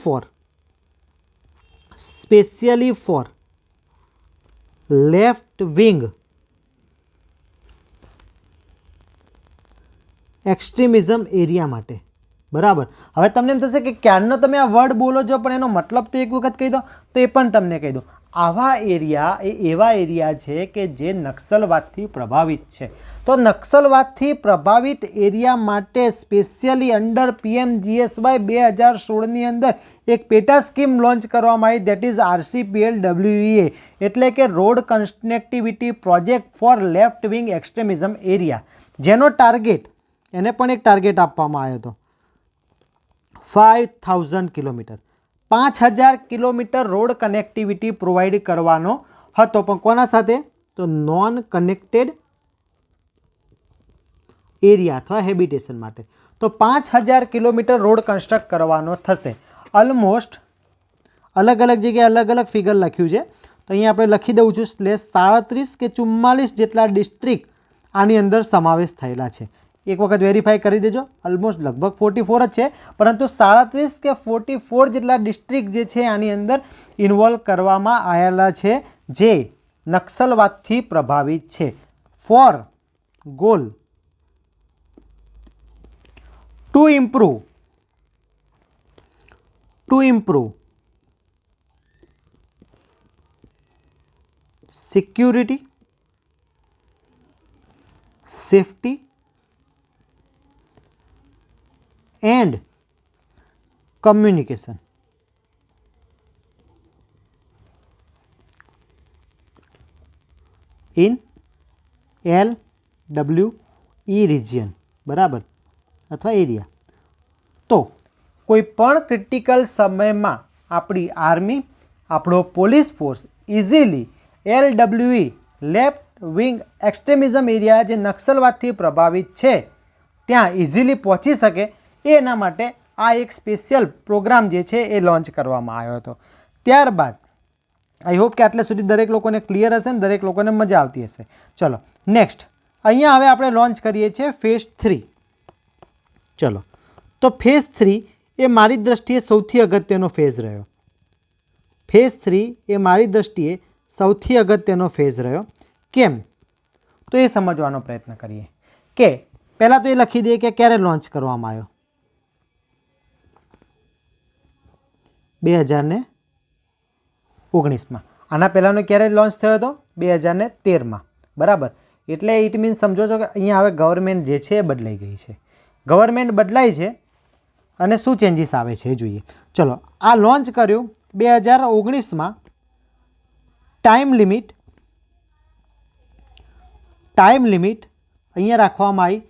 for left wing extremism area માટે. બરાબર. હવે તમને એમ થશે કે ક્યારનો તમે આ વર્ડ બોલો છો, પણ એનો મતલબ તો એક વખત કહી દો. તો એ પણ તમને કહી દો. આવા એરિયા એ એવા એરિયા છે કે જે નક્સલવાદથી પ્રભાવિત છે. તો નક્સલવાદથી પ્રભાવિત એરિયા માટે સ્પેશિયલી અંડર PMGSY 2016ની અંદર એક પેટા સ્કીમ લોન્ચ કરવામાં આવી, દેટ ઇઝ RCPLWEA, એટલે કે road connectivity project for left wing extremism area, જેનો ટાર્ગેટ, એને પણ એક ટાર્ગેટ આપવામાં આવ્યો હતો 5000 kilometre, 5000 kilometre road connectivity provide કરવાનો હતો. પણ કોના સાથે? તો નોન કનેક્ટેડ એરિયા અથવા હેબિટેશન માટે. તો 5000 કિલોમીટર રોડ કન્સ્ટ્રક્ટ કરવાનો થશે. ઓલમોસ્ટ અલગ અલગ જગ્યાએ અલગ અલગ ફિગર લખ્યું છે, તો અહીંયા આપણે લખી દઉં છું /37 કે 44 જેટલા ડિસ્ટ્રિક્ટ આની અંદર સમાવેશ થયેલા છે. એક વખત વેરીફાઈ કરી દેજો. ઓલમોસ્ટ લગભગ 44 જ છે, પરંતુ 37 કે 44 જેટલા ડિસ્ટ્રિક્ટ જે છે આની અંદર ઇન્વોલ્વ કરવામાં આવેલા છે, જે નક્સલવાદથી પ્રભાવિત છે. For goal to improve security, safety and communication in LWE region. બરાબર, અથવા એરિયા. તો કોઈ પણ ક્રિટિકલ સમયમાં આપણી આર્મી, આપણો police force easily LWE left wing extremism area જે નક્સલવાદથી પ્રભાવિત છે ત્યાં ઇઝીલી પહોંચી શકે, એના માટે આ એક સ્પેશિયલ પ્રોગ્રામ જે છે એ લોન્ચ કરવામાં આવ્યો હતો. ત્યારબાદ આઈ હોપ કે આટલે સુધી દરેક લોકોને ક્લિયર હશે ને દરેક લોકોને મજા આવતી હશે. ચલો નેક્સ્ટ, અહીંયા હવે આપણે લોન્ચ કરીએ છીએ ફેઝ 3. ચલો, તો ફેઝ 3 એ મારી દ્રષ્ટિએ સૌથી અગત્યનો ફેઝ રહ્યો. ફેઝ 3 એ મારી દ્રષ્ટિએ સૌથી અગત્યનો ફેઝ રહ્યો. કેમ? તો એ સમજવાનો પ્રયત્ન કરીએ કે પહેલાં તો એ લખી દઈએ કે ક્યારે લોન્ચ કરવામાં આવ્યો. 2019માં. આના પહેલાંનો ક્યારે લોન્ચ થયો હતો? 2013માં. બરાબર. એટલે ઇટ મીન્સ સમજો છો કે અહીંયા હવે ગવર્મેન્ટ જે છે એ બદલાઈ ગઈ છે. ગવર્મેન્ટ બદલાઈ છે અને શું ચેન્જીસ આવે છે એ જોઈએ. ચલો, આ લોન્ચ કર્યું 2019માં. ટાઈમ લિમિટ અહીંયા રાખવામાં આવી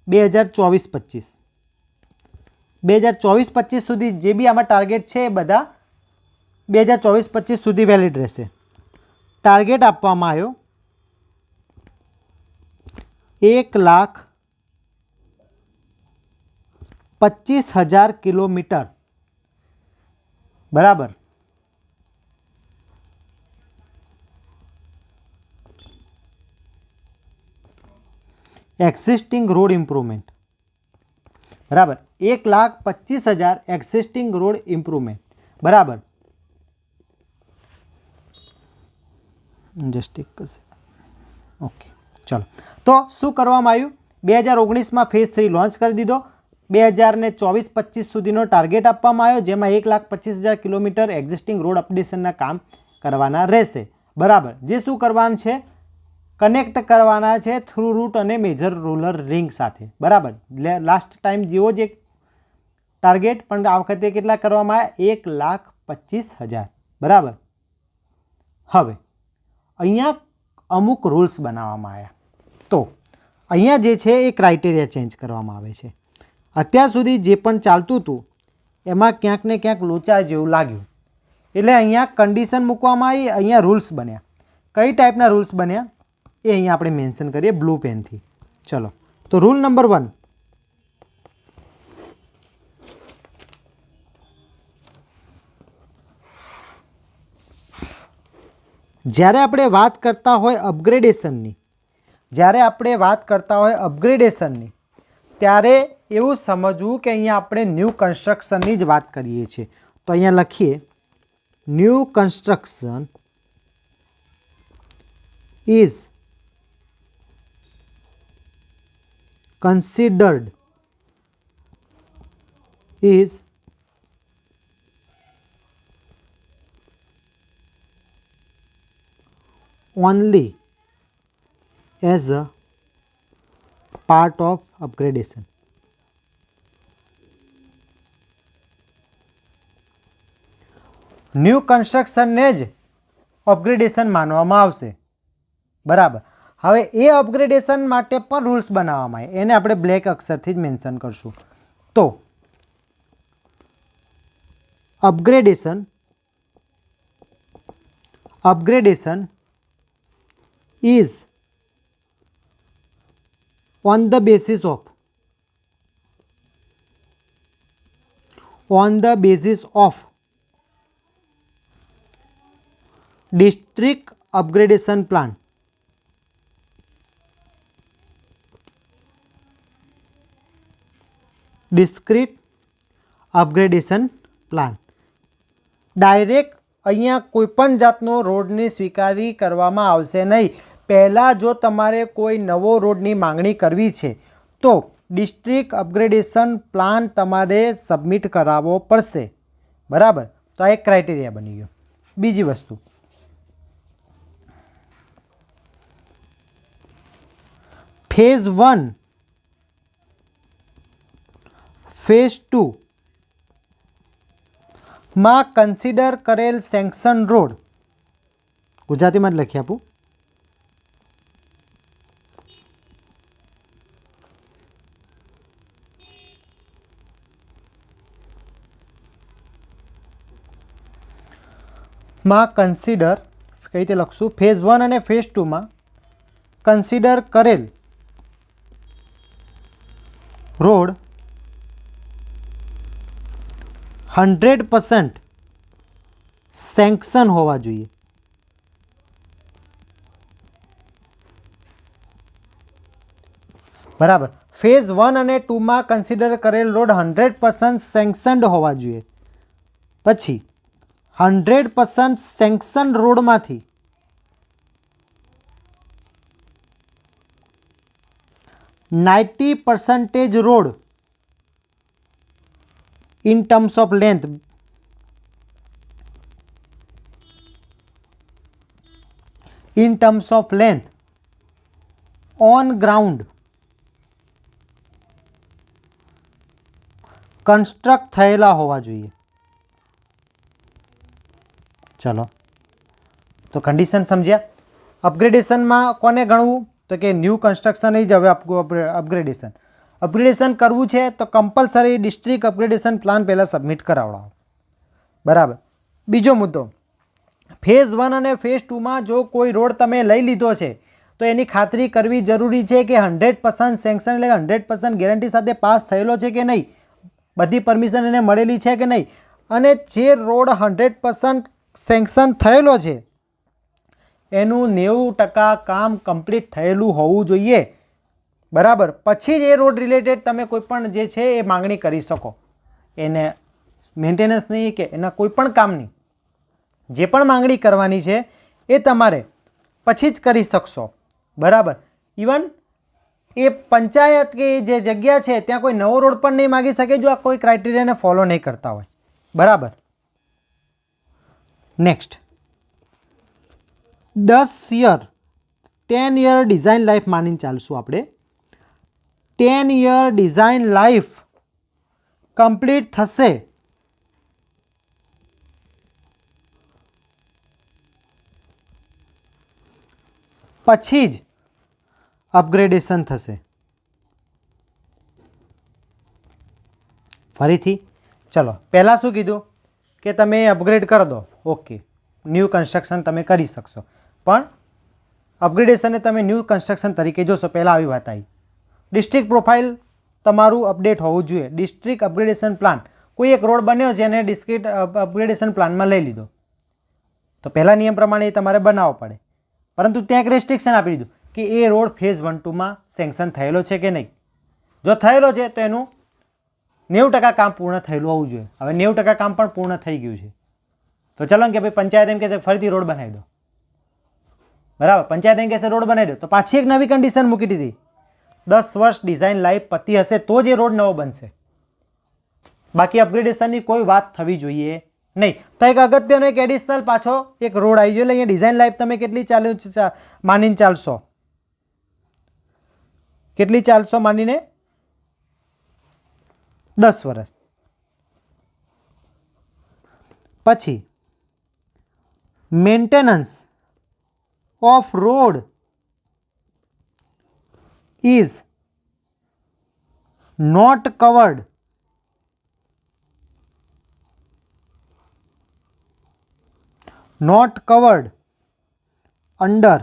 2024-25. 2024-25 સુધી જે બી આમાં ટાર્ગેટ છે એ બધા 2024-25 સુધી વેલિડ રહેશે. ટાર્ગેટ આપવામાં આવ્યો 1,25,000 કિલોમીટર. બરાબર. Existing road improvement. બરાબર, 1,25,000 એક્ઝિસ્ટિંગ રોડ ઇમ્પ્રુવમેન્ટ. બરાબર. જસ્ટ એક ઓકે. ચલો, તો શું કરવામાં આવ્યું? 2019માં ફેઝ 3 લોન્ચ કરી દીધો. 2024-25 સુધીનો ટાર્ગેટ આપવામાં આવ્યો, જેમાં 1,25,000 કિલોમીટર એક્ઝિસ્ટિંગ રોડ અપડેશનના કામ કરવાના રહેશે. બરાબર, જે શું કરવાનું છે, કનેક્ટ કરવાના છે થ્રુ રૂટ અને મેજર રૂરલ રિંગ સાથે. બરાબર, લાસ્ટ ટાઈમ જેવો જ એક ટાર્ગેટ, પણ આ વખતે કેટલા કરવામાં આવ્યા, 1,25,000. બરાબર. હવે અહીંયા અમુક રૂલ્સ બનાવવામાં આવ્યા. તો અહીંયા જે છે એ ક્રાઇટેરિયા ચેન્જ કરવામાં આવે છે. અત્યાર સુધી જે પણ ચાલતું હતું એમાં ક્યાંક ને ક્યાંક લોચા જેવું લાગ્યું, એટલે અહીંયા કન્ડિશન મૂકવામાં આવી, અહીંયા રૂલ્સ બન્યા. કઈ ટાઈપના રૂલ્સ બન્યા એ અહીંયા આપણે મેન્શન કરીએ બ્લુ પેનથી. ચલો, તો રૂલ નંબર 1, જ્યારે આપણે વાત કરતા હોય અપગ્રેડેશનની, ત્યારે એવું સમજવું કે અહીંયા આપણે ન્યૂ કન્સ્ટ્રક્શનની જ વાત કરીએ છીએ. તો અહીંયા લખીએ new construction is considered is only as a part of upgradation. New કન્સ્ટ્રક્શનને જ અપગ્રેડેશન માનવામાં આવશે. બરાબર. હવે એ અપગ્રેડેશન માટે પણ રૂલ્સ બનાવવામાં આવે, એને આપણે બ્લેક અક્ષરથી જ મેન્શન કરશું. તો upgradation is on the basis of district upgradation plan. Discrete upgradation plan. Direct અહીંયા કોઈપણ જાતનો રોડની સ્વીકારી કરવામાં આવશે નહીં. પહેલાં જો તમારે કોઈ નવો રોડની માંગણી કરવી છે તો ડિસ્ટ્રિક્ટ અપગ્રેડેશન પ્લાન તમારે સબમિટ કરાવવો પડશે. બરાબર, તો આ એક ક્રાઇટેરિયા બની ગયો. બીજી વસ્તુ, ફેઝ 1, ફેઝ 2 માં કન્સિડર કરેલ સેન્કશન રોડ, ગુજરાતીમાં જ લખી આપું, માં કન્સિડર કઈ રીતે લખશું, ફેઝ 1 અને ફેઝ 2 માં કન્સિડર કરેલ રોડ 100% સેન્કશન હોવા જોઈએ. બરાબર, ફેઝ 1 અને 2 માં કન્સિડર કરેલ રોડ 100% સેન્કશન્ડ હોવા જોઈએ. પછી 100% સેન્કશન રોડમાંથી 90% road in terms of length on ground construct થયેલા હોવા જોઈએ. ચલો, તો કન્ડિશન સમજ્યા. અપગ્રેડેશનમાં કોને ગણવું, તો કે ન્યૂ કન્સ્ટ્રક્શન જ હવે અપગ્રેડેશન કરવું છે તો કમ્પલસરી ડિસ્ટ્રિક્ટ અપગ્રેડેશન પ્લાન પહેલાં સબમિટ કરાવડાવો. બરાબર. બીજો મુદ્દો, ફેઝ 1 અને ફેઝ 2માં જો કોઈ રોડ તમે લઈ લીધો છે તો એની ખાતરી કરવી જરૂરી છે કે 100% સેન્કશન એટલે 100% ગેરંટી સાથે પાસ થયેલો છે કે નહીં, બધી પરમિશન એને મળેલી છે કે નહીં. અને જે રોડ 100% સેન્કશન થયેલો છે એનું 90% કામ કમ્પ્લીટ થયેલું હોવું જોઈએ. બરાબર, પછી જ એ રોડ રિલેટેડ તમે કોઈ પણ જે છે એ માંગણી કરી શકો. એને મેન્ટેનન્સની કે એના કોઈ પણ કામની જે પણ માંગણી કરવાની છે એ તમારે પછી જ કરી શકશો. બરાબર, ઇવન એ પંચાયત કે જે જગ્યા છે ત્યાં કોઈ નવો રોડ પણ નહીં માગી શકે જો આ કોઈ ક્રાઇટેરિયાને ફોલો નહીં કરતા હોય. બરાબર. Next, 10 year 10 year design life માનીને ચાલશું આપણે. 10 યર ડિઝાઇન લાઈફ કમ્પ્લીટ થશે પછી જ અપગ્રેડેશન થશે. ફરીથી ચલો, પહેલાં શું કીધું કે તમે અપગ્રેડ કરી દો, ઓકે, ન્યૂ કન્સ્ટ્રક્શન તમે કરી શકશો, પણ અપગ્રેડેશનને તમે ન્યૂ કન્સ્ટ્રક્શન તરીકે જોશો. પહેલાં આવી વાત આવી. ડિસ્ટ્રિક્ટ પ્રોફાઇલ તમારું અપડેટ હોવું જોઈએ. ડિસ્ટ્રિક્ટ અપગ્રેડેશન પ્લાન, કોઈ એક રોડ બન્યો છે અને ડિસ્ટ્રિક્ટ અપગ્રેડેશન પ્લાનમાં લઈ લીધો, તો પહેલાં નિયમ પ્રમાણે એ તમારે બનાવવો પડે. પરંતુ ત્યાં એક રેસ્ટ્રિક્શન આપી દીધું કે એ રોડ ફેઝ 1-2માં સેન્કશન થયેલો છે કે નહીં. જો થયેલો છે તો એનું 90% કામ પૂર્ણ થયેલું હોવું જોઈએ. હવે 90% કામ પણ પૂર્ણ થઈ ગયું છે, તો ચલો કે ભાઈ પંચાયત એમ કહે છે ફરીથી રોડ બનાવી દો, બરાબર. પંચાયત એમ કહે છે રોડ બનાવી દો, તો પાછી એક નવી કન્ડિશન મૂકી દીધી, 10 વર્ષ ડિઝાઇન લાઈફ પતી હશે તો જ એ રોડ નવો બનશે. બાકી અપગ્રેડેશનની કોઈ વાત થવી જોઈએ નહીં. તો એક અગત્યનો એક એડિશનલ પાછો એક રોડ આવી ગયો. એટલે અહીંયા ડિઝાઇન લાઈફ તમે કેટલી માનીને ચાલશો? કેટલી ચાલશો માનીને? 10 વર્ષ. પછી maintenance of road is not covered under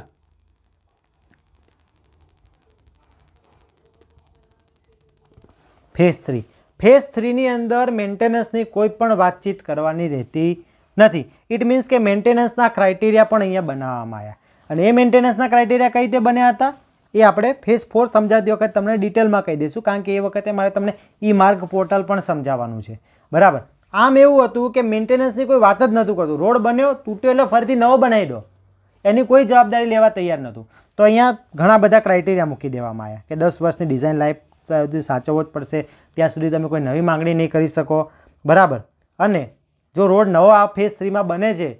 phase 3. Phase 3ની અંદર મેન્ટેનન્સની કોઈ પણ વાતચીત કરવાની રહેતી નથી. ઇટ મીન્સ કે મેન્ટેનન્સના ક્રાઇટેરિયા પણ અહીંયા બનાવવામાં આવ્યા. અને એ મેન્ટેનન્સના ક્રાઇટેરિયા કઈ રીતે બન્યા હતા એ આપણે ફેઝ 4 સમજાવતી વખતે તમને ડિટેલમાં કહી દઈશું, કારણ કે એ વખતે મારે તમને ઈ માર્ગ પોર્ટલ પણ સમજાવવાનું છે, બરાબર. આમ એવું હતું કે મેન્ટેનન્સની કોઈ વાત જ નહોતું કરતું. રોડ બન્યો, તૂટ્યો એટલે ફરીથી નવો બનાવી દો, એની કોઈ જવાબદારી લેવા તૈયાર નહોતું. તો અહીંયા ઘણા બધા ક્રાઇટેરિયા મૂકી દેવામાં આવ્યા કે 10 વર્ષની ડિઝાઇન લાઈફ સુધી સાચવવો જ પડશે, ત્યાં સુધી તમે કોઈ નવી માંગણી નહીં કરી શકો, બરાબર. અને જો રોડ નવો આ ફેઝ 3માં બને છે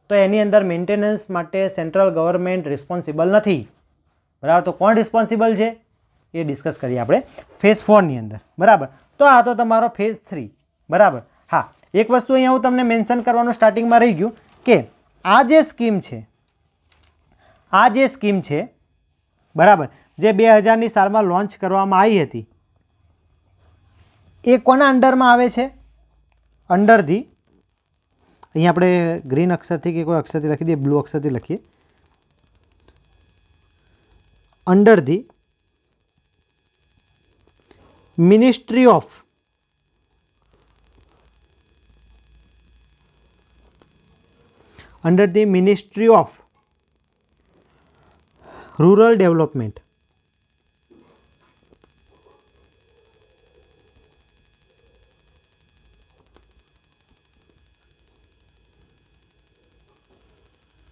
તો એની અંદર મેન્ટેનન્સ માટે સેન્ટ્રલ ગવર્મેન્ટ રિસ્પોન્સિબલ નથી, બરાબર. તો કોણ રિસ્પોન્સિબલ છે એ ડિસ્કસ કરીએ આપણે ફેઝ 4ની અંદર, બરાબર. તો આ તો તમારો ફેઝ 3, બરાબર. હા, એક વસ્તુ અહીંયા હું તમને મેન્શન કરવાનું સ્ટાર્ટિંગમાં રહી ગયું કે આ જે સ્કીમ છે, બરાબર, જે 2000ની સાલમાં લોન્ચ કરવામાં આવી હતી, એ કોના અંડરમાં આવે છે? અંડર ધી, અહીંયા આપણે ગ્રીન અક્ષરથી કે કોઈ અક્ષરથી લખી દઈએ, બ્લુ અક્ષરથી લખીએ, under the ministry of rural development.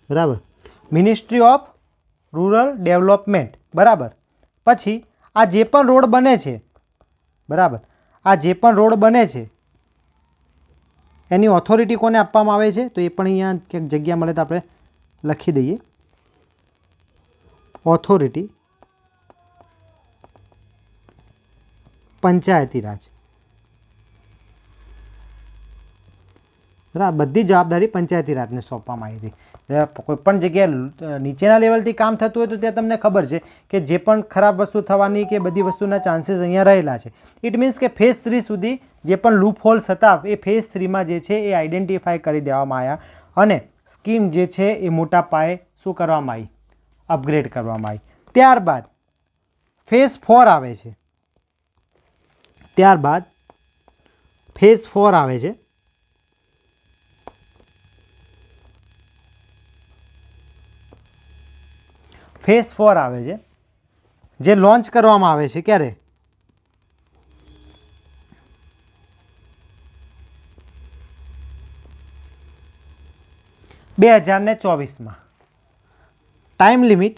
બરાબર, મિનિસ્ટ્રી ઓફ રૂરલ ડેવલપમેન્ટ, બરાબર. પછી આ જે પણ રોડ બને છે, બરાબર, આ જે પણ રોડ બને છે એની ઓથોરિટી કોને આપવામાં આવે છે? તો એ પણ અહીંયા ક્યાંક જગ્યા મળે તો આપણે લખી દઈએ, ઓથોરિટી પંચાયતી રાજ, બરાબર. બધી જવાબદારી પંચાયતી રાજને સોંપવામાં આવી હતી. કોઈ પણ જગ્યાએ નીચેના લેવલથી કામ થતું હોય તો ત્યાં તમને ખબર છે કે જે પણ ખરાબ વસ્તુ થવાની કે બધી વસ્તુના ચાન્સીસ અહીંયા રહેલા છે. ઇટ મીન્સ કે ફેઝ 3 સુધી જે પણ લૂપ હોલ્સ હતા એ ફેઝ 3માં જે છે એ આઈડેન્ટિફાઈ કરી દેવામાં આવ્યા અને સ્કીમ જે છે એ મોટા પાયે શું કરવામાં આવી? અપગ્રેડ કરવામાં આવી. ત્યારબાદ ફેઝ 4 આવે છે. ફેઝ 4 આવે છે. ફેઝ 4 આવે છે જે લોન્ચ કરવામાં આવે છે ક્યારે? 2024માં. ટાઈમ લિમિટ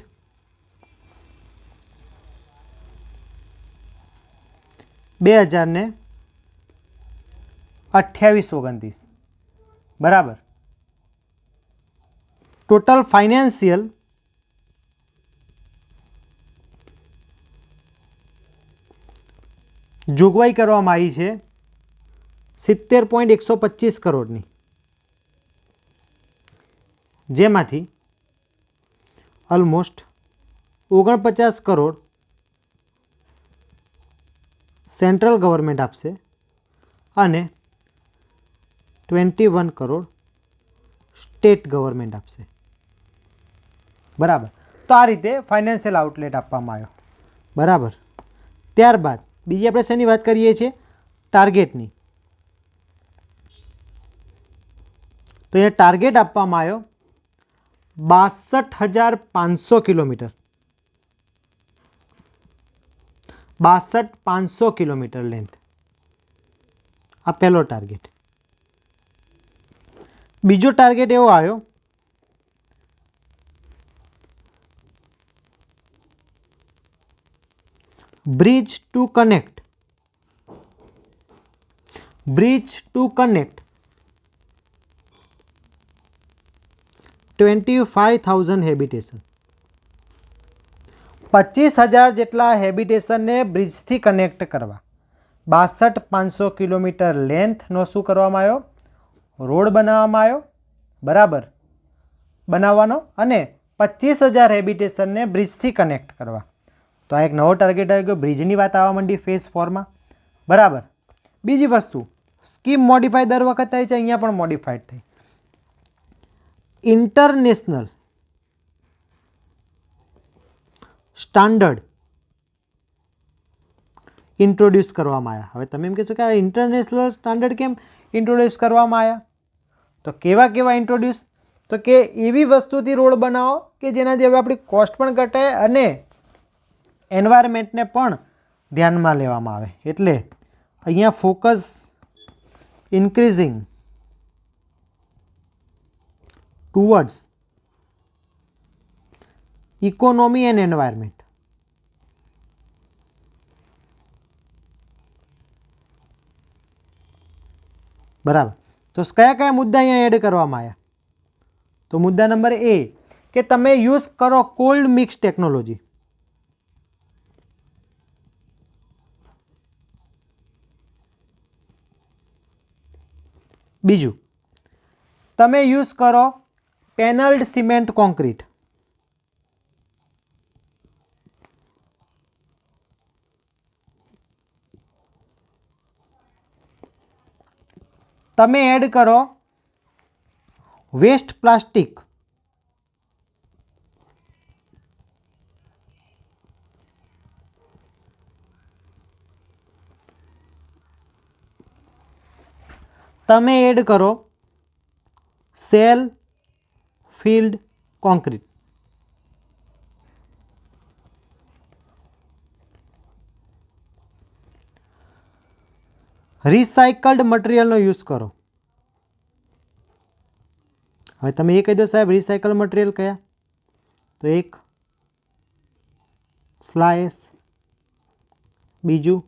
2028-29, બરાબર. ટોટલ ફાઇનાન્શિયલ જોગવાઈ કરવામાં આવી છે 70.125 કરોડની, જેમાંથી ઓલમોસ્ટ 49 કરોડ સેન્ટ્રલ ગવર્મેન્ટ આપશે અને 21 કરોડ સ્ટેટ ગવર્મેન્ટ આપશે. બરાબર. તો આ રીતે ફાઇનાન્શિયલ આઉટલેટ આપવામાં આવ્યો. બરાબર. ત્યારબાદ બીજી આપણે શેની વાત કરીએ છીએ? ટાર્ગેટની. તો એ ટાર્ગેટ આપવામાં આવ્યો 62,500 કિલોમીટર. 62,500 kilometre length. આ પહેલો ટાર્ગેટ. બીજો ટાર્ગેટ એવો આવ્યો બ્રિજ ટુ કનેક્ટ 25,000 હેબિટેશન. 25,000 જેટલા હેબિટેશનને બ્રિજથી કનેક્ટ કરવા 62,500 કિલોમીટર લેન્થનો શું કરવામાં આવ્યો? રોડ બનાવવામાં આવ્યો. બરાબર. બનાવવાનો અને 25,000 હેબિટેશનને બ્રિજથી કનેક્ટ કરવા. તો આ એક નવો ટાર્ગેટ આવી ગયો. બ્રિજની વાત આવવા માંડી ફેઝ 4માં. બરાબર. બીજી વસ્તુ, સ્કીમ મોડિફાઈ દર વખત થાય છે, અહીંયા પણ મોડિફાઈડ થઈ. ઇન્ટરનેશનલ સ્ટાન્ડર્ડ ઇન્ટ્રોડ્યુસ કરવામાં આવ્યા. હવે તમે એમ કહેશો કે આ ઇન્ટરનેશનલ સ્ટાન્ડર્ડ કેમ ઇન્ટ્રોડ્યુસ કરવામાં આવ્યા? તો કેવા ઇન્ટ્રોડ્યુસ? તો કે એવી વસ્તુથી રોડ બનાવો કે જેનાથી હવે આપણી કોસ્ટ પણ ઘટાય અને એન્વાયરમેન્ટને પણ ધ્યાનમાં લેવામાં આવે. એટલે અહીંયા focus increasing towards economy and environment. બરાબર. તો કયા મુદ્દા અહીંયા એડ કરવામાં આવ્યા? તો મુદ્દા નંબર એ કે તમે યુઝ કરો કોલ્ડ મિક્સ ટેકનોલોજી. બીજું, તમે યુઝ કરો પેનલ્ડ સિમેન્ટ કોન્ક્રીટ. તમે એડ કરો વેસ્ટ પ્લાસ્ટિક. તમે એડ કરો સેલ ફિલ્ડ કોન્ક્રીટ. રિસાયકલ્ડ મટીરિયલનો યુઝ કરો. હવે તમે એ કહી દો સાહેબ રિસાયકલ મટીરિયલ કયા? તો એક ફ્લાય એશ, બીજું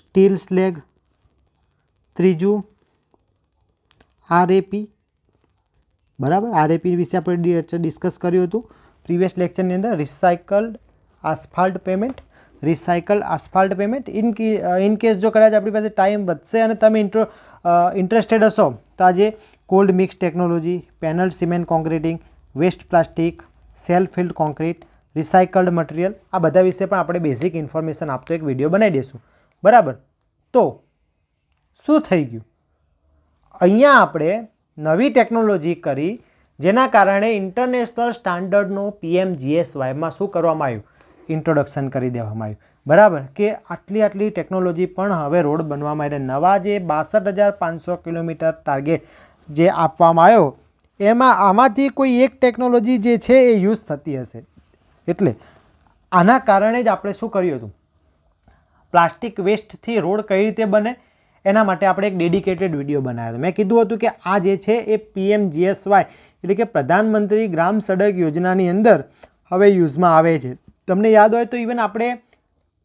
સ્ટીલ સ્લેગ, ત્રીજું RAP. બરાબર. RAP વિશે આપણે ડિસ્કસ કર્યું હતું પ્રીવિયસ લેક્ચરની અંદર. રિસાયકલ્ડ આસ્ફાલ્ટ પેમેન્ટ. ઇન કેસ જો કદાચ આપણી પાસે ટાઈમ વધશે અને તમે ઇન્ટરેસ્ટેડ હશો તો આજે cold mix technology, panel cement concreting, waste plastic, self filled concrete, recycled material, આ બધા વિશે પણ આપણે બેઝિક ઇન્ફોર્મેશન આપતો એક વિડીયો બનાવી દઈશું. બરાબર. તો શું થઈ ગયું? અહીંયા આપણે નવી ટેકનોલોજી કરી જેના કારણે ઇન્ટરનેશનલ સ્ટાન્ડર્ડનો PMGSYમાં શું કરવામાં આવ્યું? ઇન્ટ્રોડક્શન કરી દેવામાં આવ્યું. બરાબર. કે આટલી ટેકનોલોજી પણ હવે રોડ બનવા માટે નવા જે 62,500 કિલોમીટર ટાર્ગેટ જે આપવામાં આવ્યો એમાં આમાંથી કોઈ એક ટેકનોલોજી જે છે એ યુઝ થતી હશે. એટલે આના કારણે જ આપણે શું કર્યું હતું? પ્લાસ્ટિક વેસ્ટથી રોડ કઈ રીતે બને એના માટે આપણે એક ડેડિકેટેડ વિડીયો બનાવ્યો હતો. મેં કીધું હતું કે આ જે છે એ PMGSY એટલે કે પ્રધાનમંત્રી ગ્રામ સડક યોજનાની અંદર હવે યુઝમાં આવે છે. તમને યાદ હોય તો ઇવન આપણે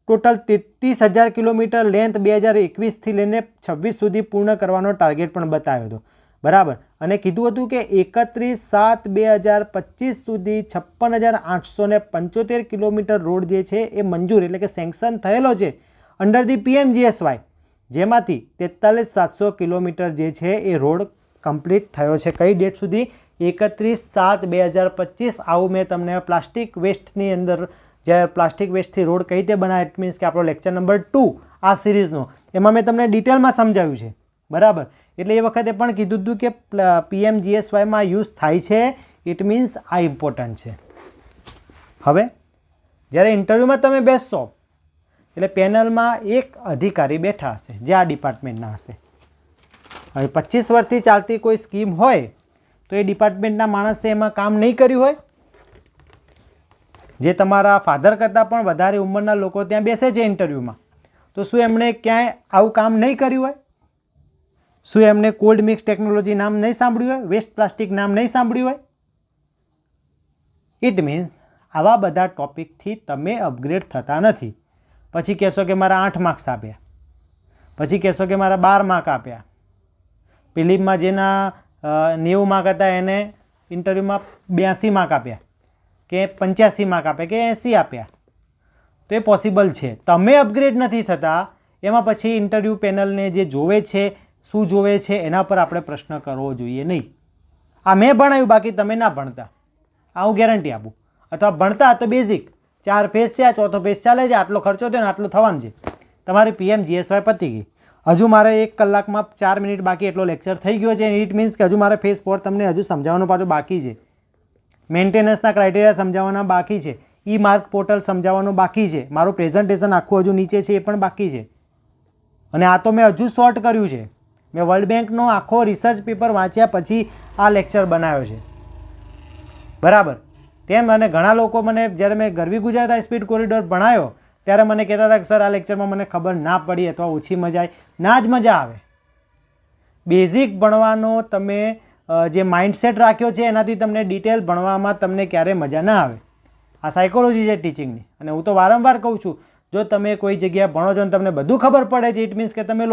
ટોટલ 33,000 કિલોમીટર લેન્થ 2021થી લઈને 26 સુધી પૂર્ણ કરવાનો ટાર્ગેટ પણ બતાવ્યો હતો. બરાબર. અને કીધું હતું કે 31/7/2025 સુધી 56,875 કિલોમીટર રોડ જે છે એ મંજૂર એટલે કે સેન્કશન થયેલો છે અંડર ધી PMGSY, જેમાંથી 43,700 કિલોમીટર જે છે એ રોડ કમ્પ્લીટ થયો છે. કઈ ડેટ સુધી? 31/7/2025. આવું મેં તમને પ્લાસ્ટિક વેસ્ટની અંદર જે પ્લાસ્ટિક વેસ્ટથી રોડ કઈ રીતે બનાવે, ઇટ મીન્સ કે આપણો લેક્ચર નંબર 2 આ સિરીઝનો, એમાં મેં તમને ડિટેલમાં સમજાવ્યું છે. બરાબર, એટલે એ વખતે પણ કીધું હતું કે PMGSYમાં યુઝ થાય છે, ઇટ મીન્સ આ ઇમ્પોર્ટન્ટ છે. હવે જ્યારે ઇન્ટરવ્યૂમાં તમે બેસશો એટલે પેનલમાં એક અધિકારી બેઠા હશે જે આ ડિપાર્ટમેન્ટના હશે. હવે 25 વર્ષથી ચાલતી કોઈ સ્કીમ હોય તો એ ડિપાર્ટમેન્ટના માણસે એમાં કામ નહીં કર્યું હોય. જે તમારા ફાધર કરતાં પણ વધારે ઉંમરના લોકો ત્યાં બેસે છે ઇન્ટરવ્યૂમાં, તો શું એમણે ક્યાંય આવું કામ નહીં કર્યું હોય? શું એમણે કોલ્ડ મિક્સ ટેકનોલોજી નામ નહીં સાંભળ્યું હોય? વેસ્ટ પ્લાસ્ટિક નામ નહીં સાંભળ્યું હોય? ઇટ મીન્સ આવા બધા ટોપિકથી તમે અપગ્રેડ થતા નથી. પછી કહેશો કે મારા 8 માર્ક્સ આપ્યા, પછી કહેશો કે મારા 12 માર્ક આપ્યા. પ્રિલિમમાં જેના 90 માર્ક હતા એને ઇન્ટરવ્યૂમાં 82 માર્ક આપ્યા, કે 85 માર્ક આપ્યા, કે 80 આપ્યા. તો એ પોસિબલ છે. તમે અપગ્રેડ નથી થતા, એમાં પછી ઇન્ટરવ્યૂ પેનલને જે જોવે છે, શું જોવે છે, એના પર આપણે પ્રશ્ન કરવો જોઈએ નહીં. આ મેં ભણાવ્યું, બાકી તમે ના ભણતા, આ હું ગેરંટી આપું. અથવા ભણતા તો બેઝિક 4 પેજ છે, આ 4થો પેજ ચાલે છે, આટલો ખર્ચો થયો ને આટલું થવાનું છે, તમારી PMGSY પતી ગઈ. હજુ મારે 1 કલાકમાં 4 મિનિટ બાકી એટલો લેક્ચર થઈ ગયો છે. ઇટ મીન્સ કે હજુ મારે ફેઝ 4 તમને હજુ સમજાવવાનું પાછું બાકી છે. મેન્ટેનન્સના ક્રાઇટેરિયા સમજાવવાના બાકી છે. માર્ક પોર્ટલ સમજાવવાનું બાકી છે. મારું પ્રેઝન્ટેશન આખું હજુ નીચે છે, એ પણ બાકી છે. અને આ તો મેં હજુ શોર્ટ કર્યું છે. મેં વર્લ્ડ બેંકનો આખો રિસર્ચ પેપર વાંચ્યા પછી આ લેક્ચર બનાવ્યો છે. બરાબર. તેમ અને ઘણા લોકો મને જ્યારે મેં ગરવી ગુજરાત હાઈ સ્પીડ કોરિડોર ભણાયો ત્યારે મને કહેતા હતા કે સર આ લેક્ચરમાં મને ખબર ના પડી અથવા ઓછી મજા આવી. ના જ મજા આવે. બેઝિક ભણવાનો તમે જે માઇન્ડસેટ રાખ્યો છે એનાથી તમને ડિટેલ ભણવામાં તમને ક્યારેય મજા ના આવે. આ સાયકોલોજી છે ટીચિંગની. અને હું તો વારંવાર કહું છું, જો તમે કોઈ જગ્યાએ ભણો છો અને તમને બધું ખબર પડે છે, ઇટ મીન્સ કે તમે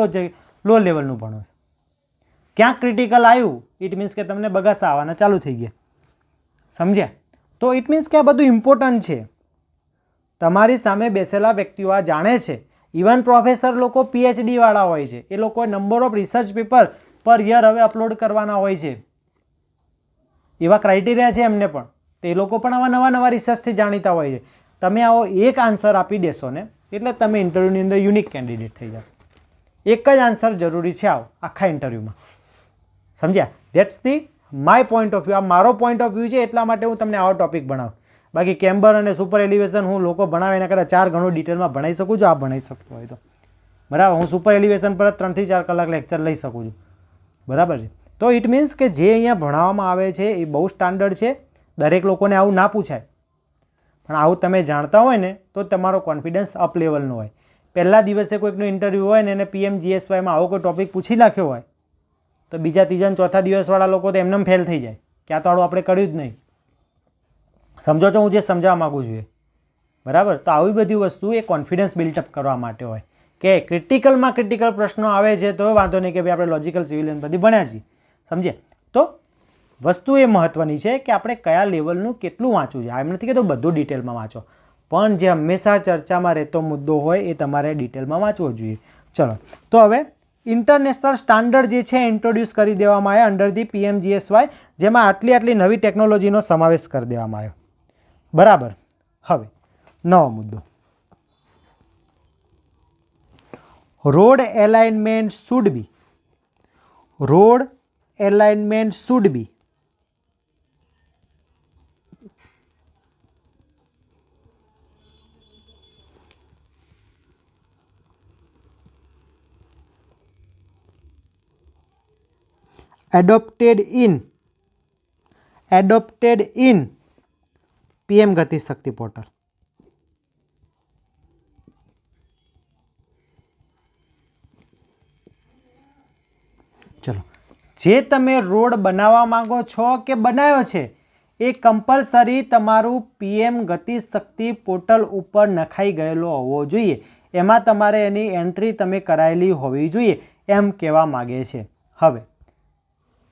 લો લેવલનું ભણો છો. ક્યાંક ક્રિટિકલ આવ્યું, ઇટ મીન્સ કે તમને બગાસા આવવાના ચાલુ થઈ ગયા. સમજ્યા? તો ઇટ મીન્સ કે આ બધું ઇમ્પોર્ટન્ટ છે. તમારી સામે બેસેલા વ્યક્તિઓ આ જાણે છે. ઇવન પ્રોફેસર લોકો PhD વાળા હોય છે, એ લોકો નંબર ઓફ રિસર્ચ પેપર પર યર હવે અપલોડ કરવાના હોય છે. એવા ક્રાઇટેરિયા છે એમને પણ. તો એ લોકો પણ આવા નવા રિસર્ચથી જાણીતા હોય છે. તમે આવો એક આન્સર આપી દેશો ને એટલે તમે ઇન્ટરવ્યૂની અંદર યુનિક કેન્ડિડેટ થઈ જાઓ. એક જ આન્સર જરૂરી છે આવો આખા ઇન્ટરવ્યૂમાં. સમજ્યા? That's the my point of view. આ મારો પોઈન્ટ ઓફ વ્યૂ છે, એટલા માટે હું તમને આવો ટોપિક ભણાવું. બાકી કેમ્બર અને સુપર એલિવેશન હું લોકો ભણાવે એના કરતાં 4 ગણું ડિટેલમાં ભણાવી શકું છું. આ ભણાવી શકતો હોય તો બરાબર. હું સુપર એલિવેશન પર 3 થી 4 કલાક લેક્ચર લઈ શકું છું. બરાબર છે. તો ઇટ મીન્સ કે જે અહીંયા ભણાવવામાં આવે છે એ બહુ સ્ટાન્ડર્ડ છે. દરેક લોકોને આવું ના પૂછાય, પણ આવું તમે જાણતા હોય ને તો તમારો કોન્ફિડન્સ અપ લેવલનો હોય. પહેલા દિવસે કોઈકનું ઇન્ટરવ્યૂ હોય ને એને PMGSYમાં આવો કોઈ ટોપિક પૂછી નાખ્યો હોય તો બીજા, ત્રીજા, ચોથા દિવસવાળા લોકો તો એમને ફેલ થઈ જાય કે આ તો આપણે કર્યું જ નહીં. સમજો છો હું જે સમજાવવા માગું છું? બરાબર. તો આવી બધી વસ્તુ એ કોન્ફિડન્સ બિલ્ટઅપ કરવા માટે હોય કે ક્રિટિકલમાં ક્રિટિકલ પ્રશ્નો આવે છે તો વાંધો નહીં કે ભાઈ આપણે લોજિકલ સિવિલિયન બધી ભણ્યા છીએ. સમજે? તો વસ્તુ એ મહત્ત્વની છે કે આપણે કયા લેવલનું કેટલું વાંચવું છે. એમ નથી કહેતો બધું ડિટેલમાં વાંચો, પણ જે હંમેશા ચર્ચામાં રહેતો મુદ્દો હોય એ તમારે ડિટેલમાં વાંચવો જોઈએ. ચલો, તો હવે ઇન્ટરનેશનલ સ્ટાન્ડર્ડ જે છે ઇન્ટ્રોડ્યુસ કરી દેવામાં આવ્યા અંડર ધી PMGSY, જેમાં આટલી નવી ટેકનોલોજીનો સમાવેશ કરી દેવામાં આવ્યો. બરાબર. હવે નવો મુદ્દો, road alignment should be. Road alignment should be adopted in PM ગતિ શક્તિ પોર્ટલ. ચલો, જે તમે રોડ બનાવવા માંગો છો કે બનાવ્યો છે એ કમ્પલસરી તમારું PM ગતિ શક્તિ પોર્ટલ ઉપર નખાઈ ગયેલો હોવો જોઈએ. એમાં તમારે એની એન્ટ્રી તમે કરાયેલી હોવી જોઈએ એમ કહેવા માગે છે. હવે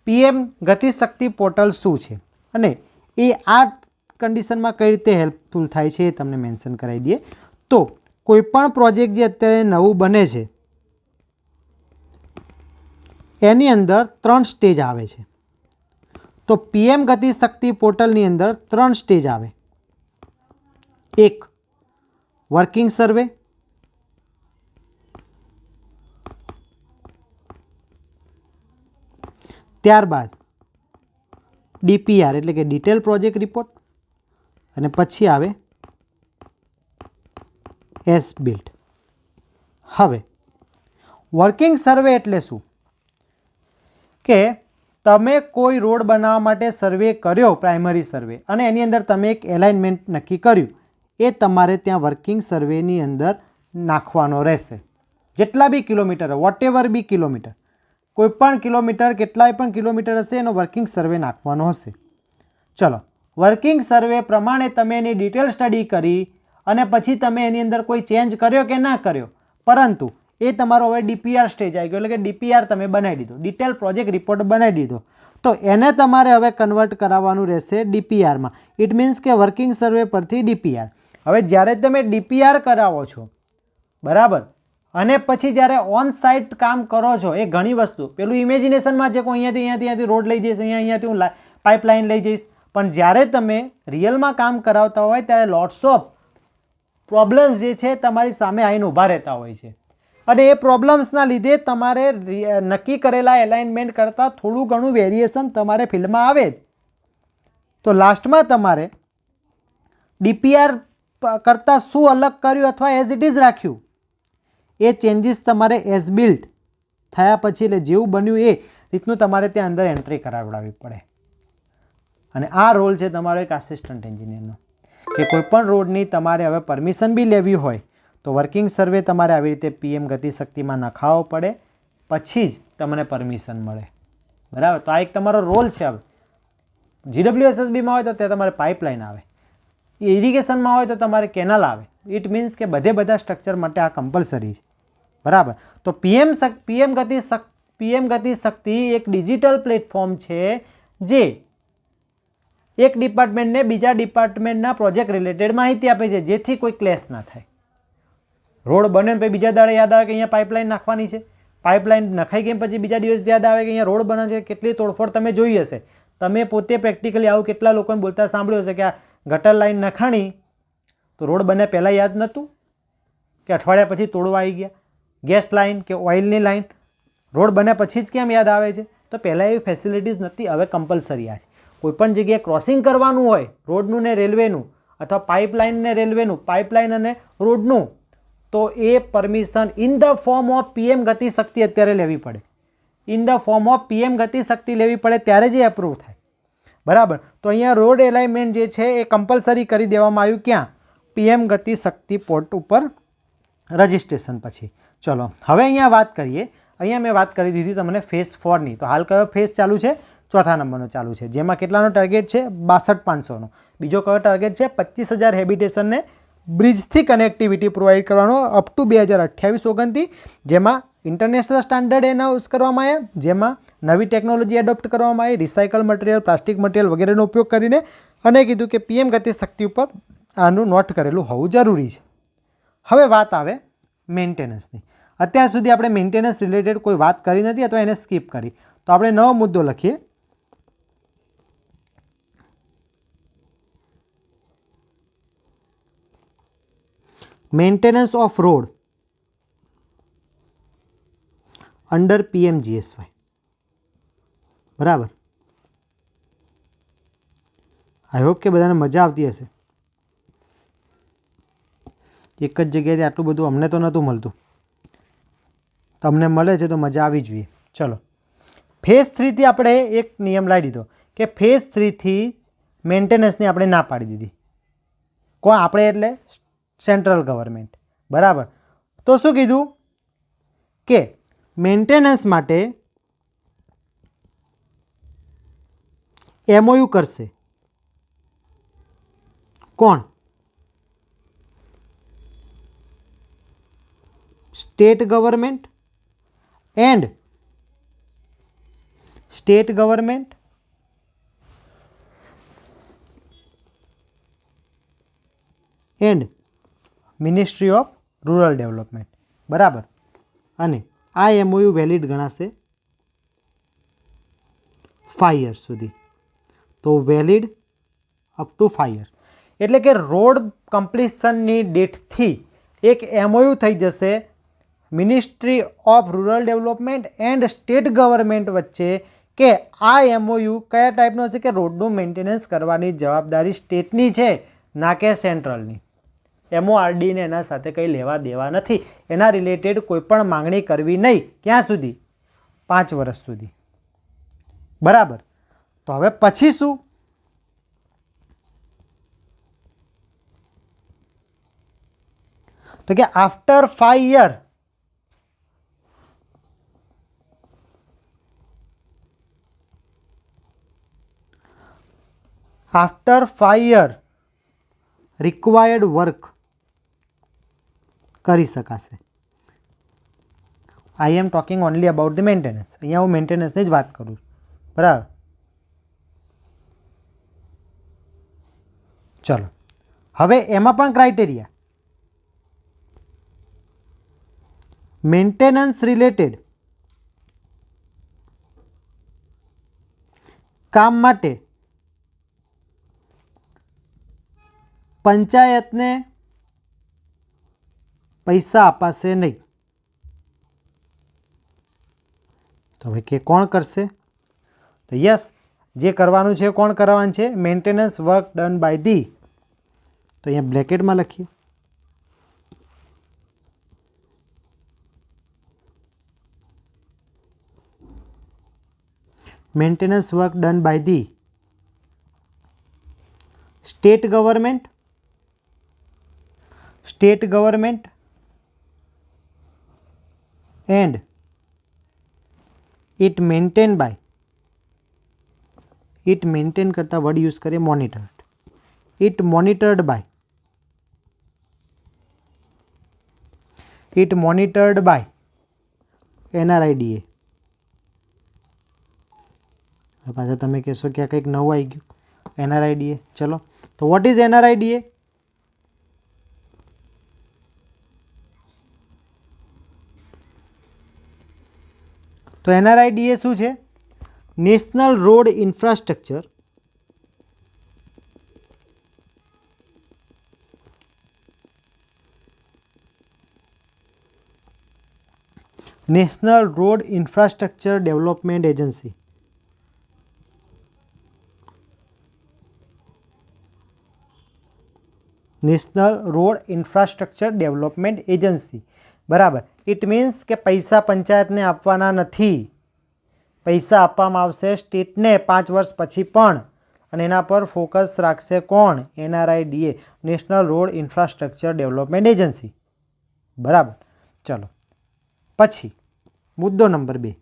PM ગતિ શક્તિ પોર્ટલ શું છે અને એ આ કન્ડિશનમાં કઈ રીતે હેલ્પફુલ થાય છે એ તમને મેન્શન કરાવી દઈએ. તો કોઈપણ પ્રોજેક્ટ જે અત્યારે નવું બને છે એની અંદર 3 સ્ટેજ આવે છે. તો પીએમ ગતિ શક્તિ પોર્ટલની અંદર 3 સ્ટેજ આવે. એક વર્કિંગ સર્વે, ત્યારબાદ ડીપીઆર એટલે કે ડિટેલ પ્રોજેક્ટ રિપોર્ટ, અને પછી આવે એસ બિલ્ટ. હવે વર્કિંગ સર્વે એટલે શું કે તમે કોઈ રોડ બનાવવા માટે સર્વે કર્યો, પ્રાઇમરી સર્વે, અને એની અંદર તમે એક એલાઇનમેન્ટ નક્કી કર્યું, એ તમારે ત્યાં વર્કિંગ સર્વેની અંદર નાખવાનો રહેશે. જેટલા બી કિલોમીટર, વોટેવર બી કિલોમીટર, કોઈપણ કિલોમીટર, કેટલાય પણ કિલોમીટર હશે એનો વર્કિંગ સર્વે નાખવાનો હશે. ચલો, વર્કિંગ સર્વે પ્રમાણે તમે એની ડિટેલ સ્ટડી કરી અને પછી તમે એની અંદર કોઈ ચેન્જ કર્યો કે ના કર્યો, પરંતુ એ તમારો હવે ડીપીઆર સ્ટેજ આવી ગયો, એટલે કે ડીપીઆર તમે બનાવી દીધો, ડિટેલ પ્રોજેક્ટ રિપોર્ટ બનાવી દીધો. તો એને તમારે હવે કન્વર્ટ કરાવવાનું રહેશે ડીપીઆરમાં. ઇટ મીન્સ કે વર્કિંગ સર્વે પરથી ડીપીઆર. હવે જ્યારે તમે ડીપીઆર કરાવો છો, બરાબર, અને પછી જ્યારે ઓન સાઇટ કામ કરો છો, એ ઘણી વસ્તુ પેલું ઇમેજિનેશનમાં છે કે અહીંયાથી રોડ લઈ જઈશ, અહીંયાથી હું પાઇપલાઇન લઈ જઈશ, પણ જ્યારે તમે રિયલમાં કામ કરાવતા હોય ત્યારે લોટ્સ ઓફ પ્રોબ્લેમ્સ જે છે તમારી સામે આવીને ઊભા રહેતા હોય છે, અને એ પ્રોબ્લેમ્સના લીધે તમારે નક્કી કરેલા એલાઇનમેન્ટ કરતાં થોડું ઘણું વેરિએશન તમારે ફિલ્ડમાં આવે જ. તો લાસ્ટમાં તમારે ડીપીઆર કરતાં શું અલગ કર્યું અથવા એઝ ઇટ ઇઝ રાખ્યું, એ ચેન્જીસ તમારે એઝ બિલ્ટ થયા પછી, એટલે જેવું બન્યું એ રીતનું તમારે ત્યાં અંદર એન્ટ્રી કરાવડાવવી પડે. અને આ રોલ છે તમારો એક આસિસ્ટન્ટ એન્જિનિયરનો, કે કોઈપણ રોડની તમારે હવે પરમિશન બી લેવી હોય તો વર્કિંગ સર્વે તમારે આવી રીતે પીએમ ગતિશક્તિમાં નખાવવો પડે, પછી જ તમને પરમિશન મળે. બરાબર, તો આ એક તમારો રોલ છે. હવે GWSSBમાં હોય તો ત્યાં તમારે પાઇપલાઇન આવે, ઇરિગેશનમાં હોય તો તમારે કેનાલ આવે. ઇટ મીન્સ કે બધા સ્ટ્રક્ચર માટે આ કમ્પલસરી છે. બરાબર, તો પીએમ ગતિશક્તિ એક ડિજિટલ પ્લેટફોર્મ છે જે એક ડિપાર્ટમેન્ટને બીજા ડિપાર્ટમેન્ટના પ્રોજેક્ટ રિલેટેડ માહિતી આપે છે, જેથી કોઈ ક્લેશ ના થાય. રોડ બને પછી બીજા દાડે યાદ આવે કે અહીંયા પાઇપલાઇન નાખવાની છે, પાઇપલાઇન નખાઈ ગઈ પછી બીજા દિવસ યાદ આવે કે અહીંયા રોડ બને છે. કેટલી તોડફોડ તમે જોઈ હશે, તમે પોતે પ્રેક્ટિકલી આવું કેટલા લોકોને બોલતા સાંભળ્યું હશે કે આ ગટર લાઈન નખાણી તો રોડ બને પહેલાં યાદ નહોતું કે અઠવાડિયા પછી તોડવા આવી ગયા. ગેસ લાઇન કે ઓઇલની લાઇન રોડ બન્યા પછી જ કેમ યાદ આવે છે? તો પહેલાં એવી ફેસિલિટીઝ નથી, હવે કમ્પલસરી આ છે. કોઈપણ જગ્યાએ ક્રોસિંગ કરવાનું હોય રોડનું ને રેલવેનું, અથવા પાઇપલાઇન ને રેલવેનું, પાઇપલાઇન અને રોડનું, તો એ permission in the form of PM Gatishakti અત્યારે લેવી પડે. In the form of PM Gatishakti લેવી પડે ત્યારે જ એ એપ્રૂવ થાય. બરાબર, તો અહીંયા રોડ એલાઇનમેન્ટ જે છે એ કમ્પલસરી કરી દેવામાં આવ્યું. ક્યાં? પીએમ ગતિશક્તિ પોર્ટ ઉપર રજિસ્ટ્રેશન પછી. ચલો હવે અહીંયા વાત કરીએ. અહીંયા મેં વાત કરી દીધી તમને ફેઝ 4ની. તો હાલ કયો ફેઝ ચાલુ છે? ચોથા નંબરનો ચાલુ છે, જેમાં કેટલાનો ટાર્ગેટ છે? 62,500નો. બીજો કયો ટાર્ગેટ છે? 25,000 હેબિટેશનને બ્રિજથી કનેક્ટિવિટી પ્રોવાઈડ કરવાનો અપ ટુ 2028-29, જેમાં ઇન્ટરનેશનલ સ્ટાન્ડર્ડ એનાઉન્સ કરવામાં આવ્યા, જેમાં નવી ટેકનોલોજી એડોપ્ટ કરવામાં આવી, રિસાયકલ મટીરિયલ, પ્લાસ્ટિક મટીરિયલ વગેરેનો ઉપયોગ કરીને, અને કીધું કે પીએમ ગતિશક્તિ ઉપર આનું નોટ કરેલું હોવું જરૂરી છે. હવે વાત આવે મેન્ટેનન્સની. અત્યાર સુધી આપણે મેન્ટેનન્સ રિલેટેડ કોઈ વાત કરી નથી અથવા એને સ્કીપ કરી, તો આપણે નવો મુદ્દો લખીએ. Maintenance of road under PMGSY. બરાબર, આઈ હોપ કે બધાને મજા આવતી હશે. એક જ જગ્યાએથી આટલું બધું અમને તો નહોતું મળતું, તમને મળે છે તો મજા આવી જોઈએ. ચલો, ફેઝ 3થી આપણે એક નિયમ લાવી દીધો કે ફેઝ 3થી મેન્ટેનન્સની આપણે ના પાડી દીધી. કોણ? આપણે એટલે સેન્ટ્રલ ગવર્મેન્ટ. બરાબર, તો શું કીધું કે મેન્ટેનન્સ માટે MOU કરશે. કોણ? State government and state government and ministry of rural development, બરાબર. અને આ MOU વેલિડ ગણાશે 5 યર્સ સુધી. તો વેલિડ અપ ટુ 5 યર્સ, એટલે કે રોડ કમ્પ્લીશનની ડેટથી એક MOU થઈ જશે ministry of rural development and state government વચ્ચે, કે આ MOU કયા ટાઈપનો હશે કે રોડનું મેન્ટેનન્સ કરવાની જવાબદારી સ્ટેટની છે, ના કે સેન્ટ્રલની. MORDને એના સાથે કંઈ લેવા દેવા નથી. એના રિલેટેડ કોઈ પણ માંગણી કરવી નહીં. ક્યાં સુધી? 5 વર્ષ સુધી, બરાબર. તો હવે પછી શું? તો કે આફ્ટર 5 યર રિક્વાયર્ડ વર્ક કરી શકાશે. I am talking only about the maintenance. અહીંયા હું મેન્ટેનન્સની જ વાત કરું છું, બરાબર. ચલો, હવે એમાં પણ ક્રાઇટેરિયા. મેન્ટેનન્સ રિલેટેડ કામ માટે પંચાયતને પૈસા અપાશે નહીં. તો હવે કે કોણ કરશે? તો યસ, જે કરવાનું છે કોણ કરવાનું છે? Maintenance work done by the. તો અહીંયા બ્રેકેટમાં લખીએ maintenance work done by the state government and it maintain કરતા વર્ડ યુઝ કરીએ monitored. It monitored by NRIDA. પાછા તમે કહેશો કે આ કંઈક નવું આવી ગયું, NRIDA. ચલો, તો વોટ ઇઝ NRIDA? તો NRIDA શું છે? National road infrastructure development agency. National road infrastructure development agency, બરાબર. ઇટ મીન્સ કે પૈસા પંચાયતને આપવાના નથી, પૈસા આપવામાં આવશે સ્ટેટને 5 વર્ષ પછી પણ, અને એના પર ફોકસ રાખશે કોણ? NRIDA, national road infrastructure development agency, બરાબર. ચલો, પછી મુદ્દો નંબર 2,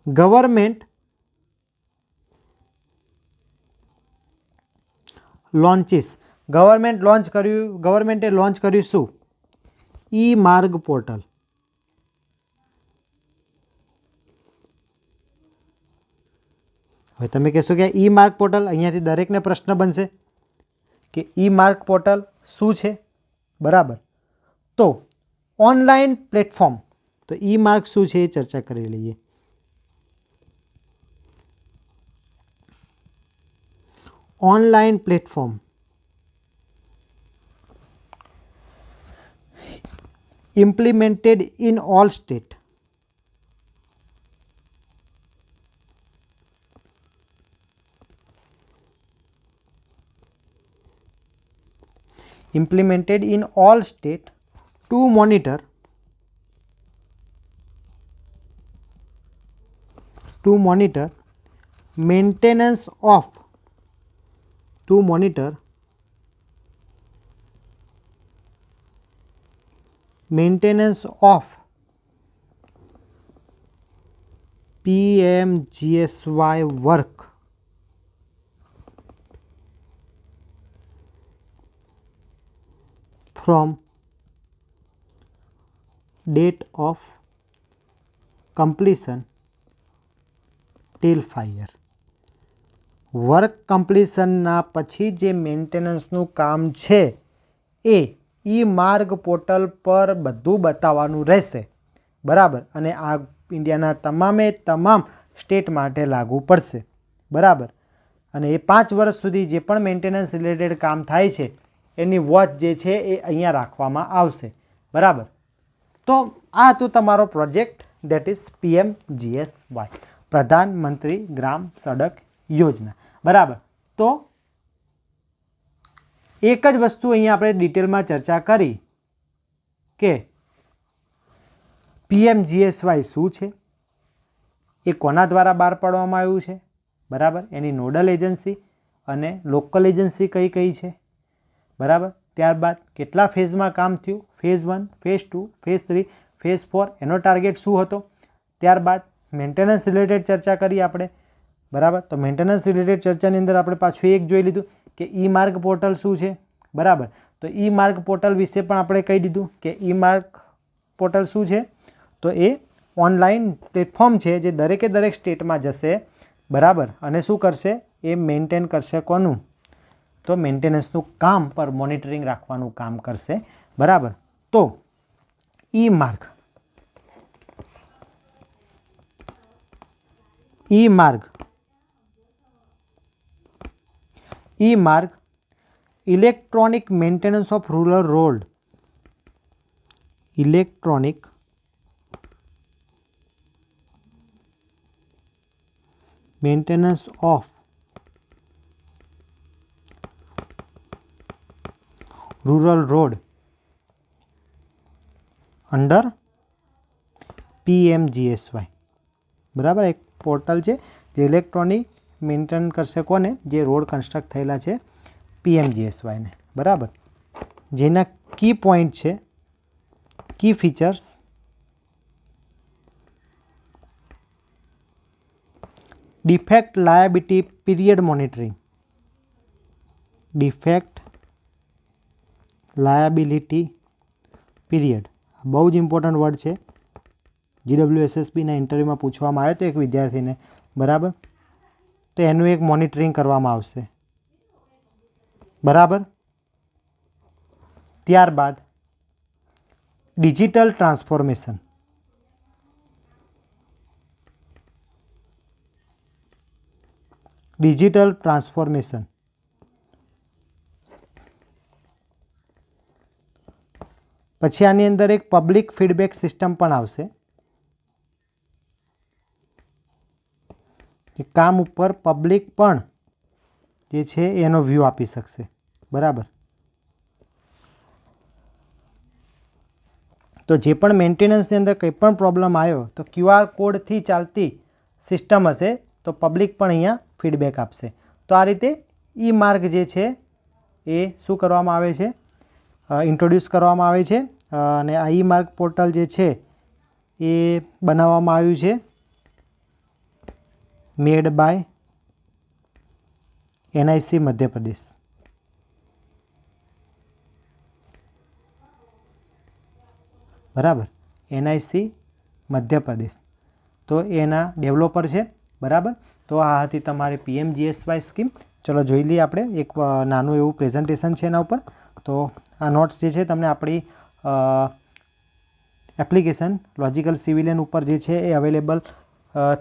ગવર્મેન્ટ લોન્ચીસ. ગવર્મેન્ટે લોન્ચ કર્યું શું? ઈ-માર્ગ પોર્ટલ. હવે તમે કહેશો કે ઈ-માર્ગ પોર્ટલ, અહીંયાથી દરેકને પ્રશ્ન બનશે કે ઈ-માર્ગ પોર્ટલ શું છે, બરાબર. તો ઓનલાઈન પ્લેટફોર્મ. તો ઈ-માર્ગ શું છે એ ચર્ચા કરી લઈએ. Online platform implemented in all state. To monitor maintenance of PMGSY work from date of completion till 5 year. Work કમ્પ્લીશનના પછી જે મેન્ટેનન્સનું કામ છે એ ઈ માર્ગ પોર્ટલ પર બધું બતાવવાનું રહેશે, બરાબર. અને આ ઇન્ડિયાના તમામે તમામ સ્ટેટ માટે લાગુ પડશે, બરાબર. અને એ 5 વર્ષ સુધી જે પણ મેન્ટેનન્સ રિલેટેડ કામ થાય છે એની વોચ જે છે એ અહીંયા રાખવામાં આવશે, બરાબર. તો આ તો તમારો પ્રોજેક્ટ, દેટ ઇઝ PMGSY, પ્રધાનમંત્રી ગ્રામ સડક યોજના, બરાબર. તો એક જ વસ્તુ અહીંયા આપણે ડિટેલમાં ચર્ચા કરી કે PMGSY શું છે, એ કોના દ્વારા બહાર પાડવામાં આવ્યું છે, બરાબર. એની નોડલ એજન્સી અને લોકલ એજન્સી કઈ કઈ છે, બરાબર. ત્યારબાદ કેટલા ફેઝમાં કામ થયું, ફેઝ 1, ફેઝ 2, ફેઝ 3, ફેઝ 4, એનો ટાર્ગેટ શું હતો. ત્યારબાદ મેન્ટેનન્સ રિલેટેડ ચર્ચા કરી આપણે, બરાબર. તો મેન્ટેનન્સ રિલેટેડ ચર્ચાની અંદર આપણે પાછું એક જોઈ લીધું કે ઈ માર્ગ પોર્ટલ શું છે, બરાબર. તો ઈ માર્ગ પોર્ટલ વિશે પણ આપણે કહી દીધું કે ઈ માર્ગ પોર્ટલ શું છે. તો એ ઓનલાઈન પ્લેટફોર્મ છે જે દરેકે દરેક સ્ટેટમાં જશે, બરાબર. અને શું કરશે, એ મેન્ટેન કરશે કોનું, તો મેન્ટેનન્સનું કામ પર મોનિટરિંગ રાખવાનું કામ કરશે, બરાબર. તો ઈ માર્ગ electronic maintenance of rural road, electronic maintenance of rural road under PMGSY, બરાબર. એક પોર્ટલ છે જે ઇલેક્ટ્રોનિક મેન્ટેન કરશે કોને, જે રોડ કન્સ્ટ્રક્ટ થયેલા છે PMGSY ને, બરાબર. જેના કી પોઈન્ટ છે, key features, defect liability period monitoring, defect liability period, બહુ જ ઇમ્પોર્ટન્ટ વર્ડ છે. GWSSBના ઇન્ટરવ્યૂમાં પૂછવામાં આવ્યો હતો એક વિદ્યાર્થીને, બરાબર. તો એનું એક મોનિટરિંગ કરવામાં આવશે, બરાબર. ત્યારબાદ ડિજિટલ ટ્રાન્સફોર્મેશન, પછી આની અંદર એક પબ્લિક ફીડબેક સિસ્ટમ પણ આવશે કે કામ ઉપર પબ્લિક પણ જે છે એનો વ્યૂ આપી શકશે, બરાબર. તો જે પણ મેન્ટેનન્સની અંદર કંઈ પણ પ્રોબ્લેમ આવ્યો તો QR કોડથી ચાલતી સિસ્ટમ હશે તો પબ્લિક પણ અહીંયા ફીડબેક આપશે. તો આ રીતે ઈ માર્ગ જે છે એ શું કરવામાં આવે છે, ઇન્ટ્રોડ્યુસ કરવામાં આવે છે. અને આ ઈ માર્ગ પોર્ટલ જે છે એ બનાવવામાં આવ્યું છે મેડ બાય NIC મધ્યપ્રદેશ, બરાબર. NIC મધ્યપ્રદેશ, તો એના ડેવલપર છે, બરાબર. તો આ હતી તમારી PMGSY સ્કીમ. ચલો જોઈ લઈએ આપણે એક નાનું એવું પ્રેઝન્ટેશન છે એના ઉપર. તો આ નોટ્સ જે છે તમને આપણી એપ્લિકેશન લોજિકલ સિવિલિયન ઉપર જે છે એ અવેલેબલ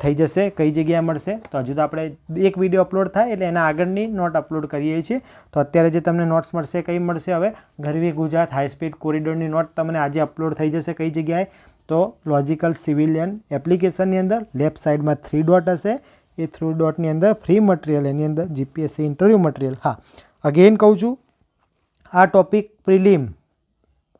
થઈ જશે. કઈ જગ્યાએ મળશે, તો હજુ તો આપણે એક વિડીયો અપલોડ થાય એટલે એના આગળની નોટ અપલોડ કરીએ છીએ. તો અત્યારે જે તમને નોટ્સ મળશે કઈ મળશે, હવે ગરવી ગુજરાત હાઈ સ્પીડ કોરિડોરની નોટ તમને આજે અપલોડ થઈ જશે. કઈ જગ્યાએ, તો લોજિકલ સિવિલિયન એપ્લિકેશનની અંદર લેફ્ટ સાઈડમાં 3 ડોટ હશે, એ 3 ડોટની અંદર ફ્રી મટીરિયલ, એની અંદર GPSC ઇન્ટરવ્યૂ મટીરિયલ. હા, અગેન કહું છું, આ ટોપિક પ્રિલિમ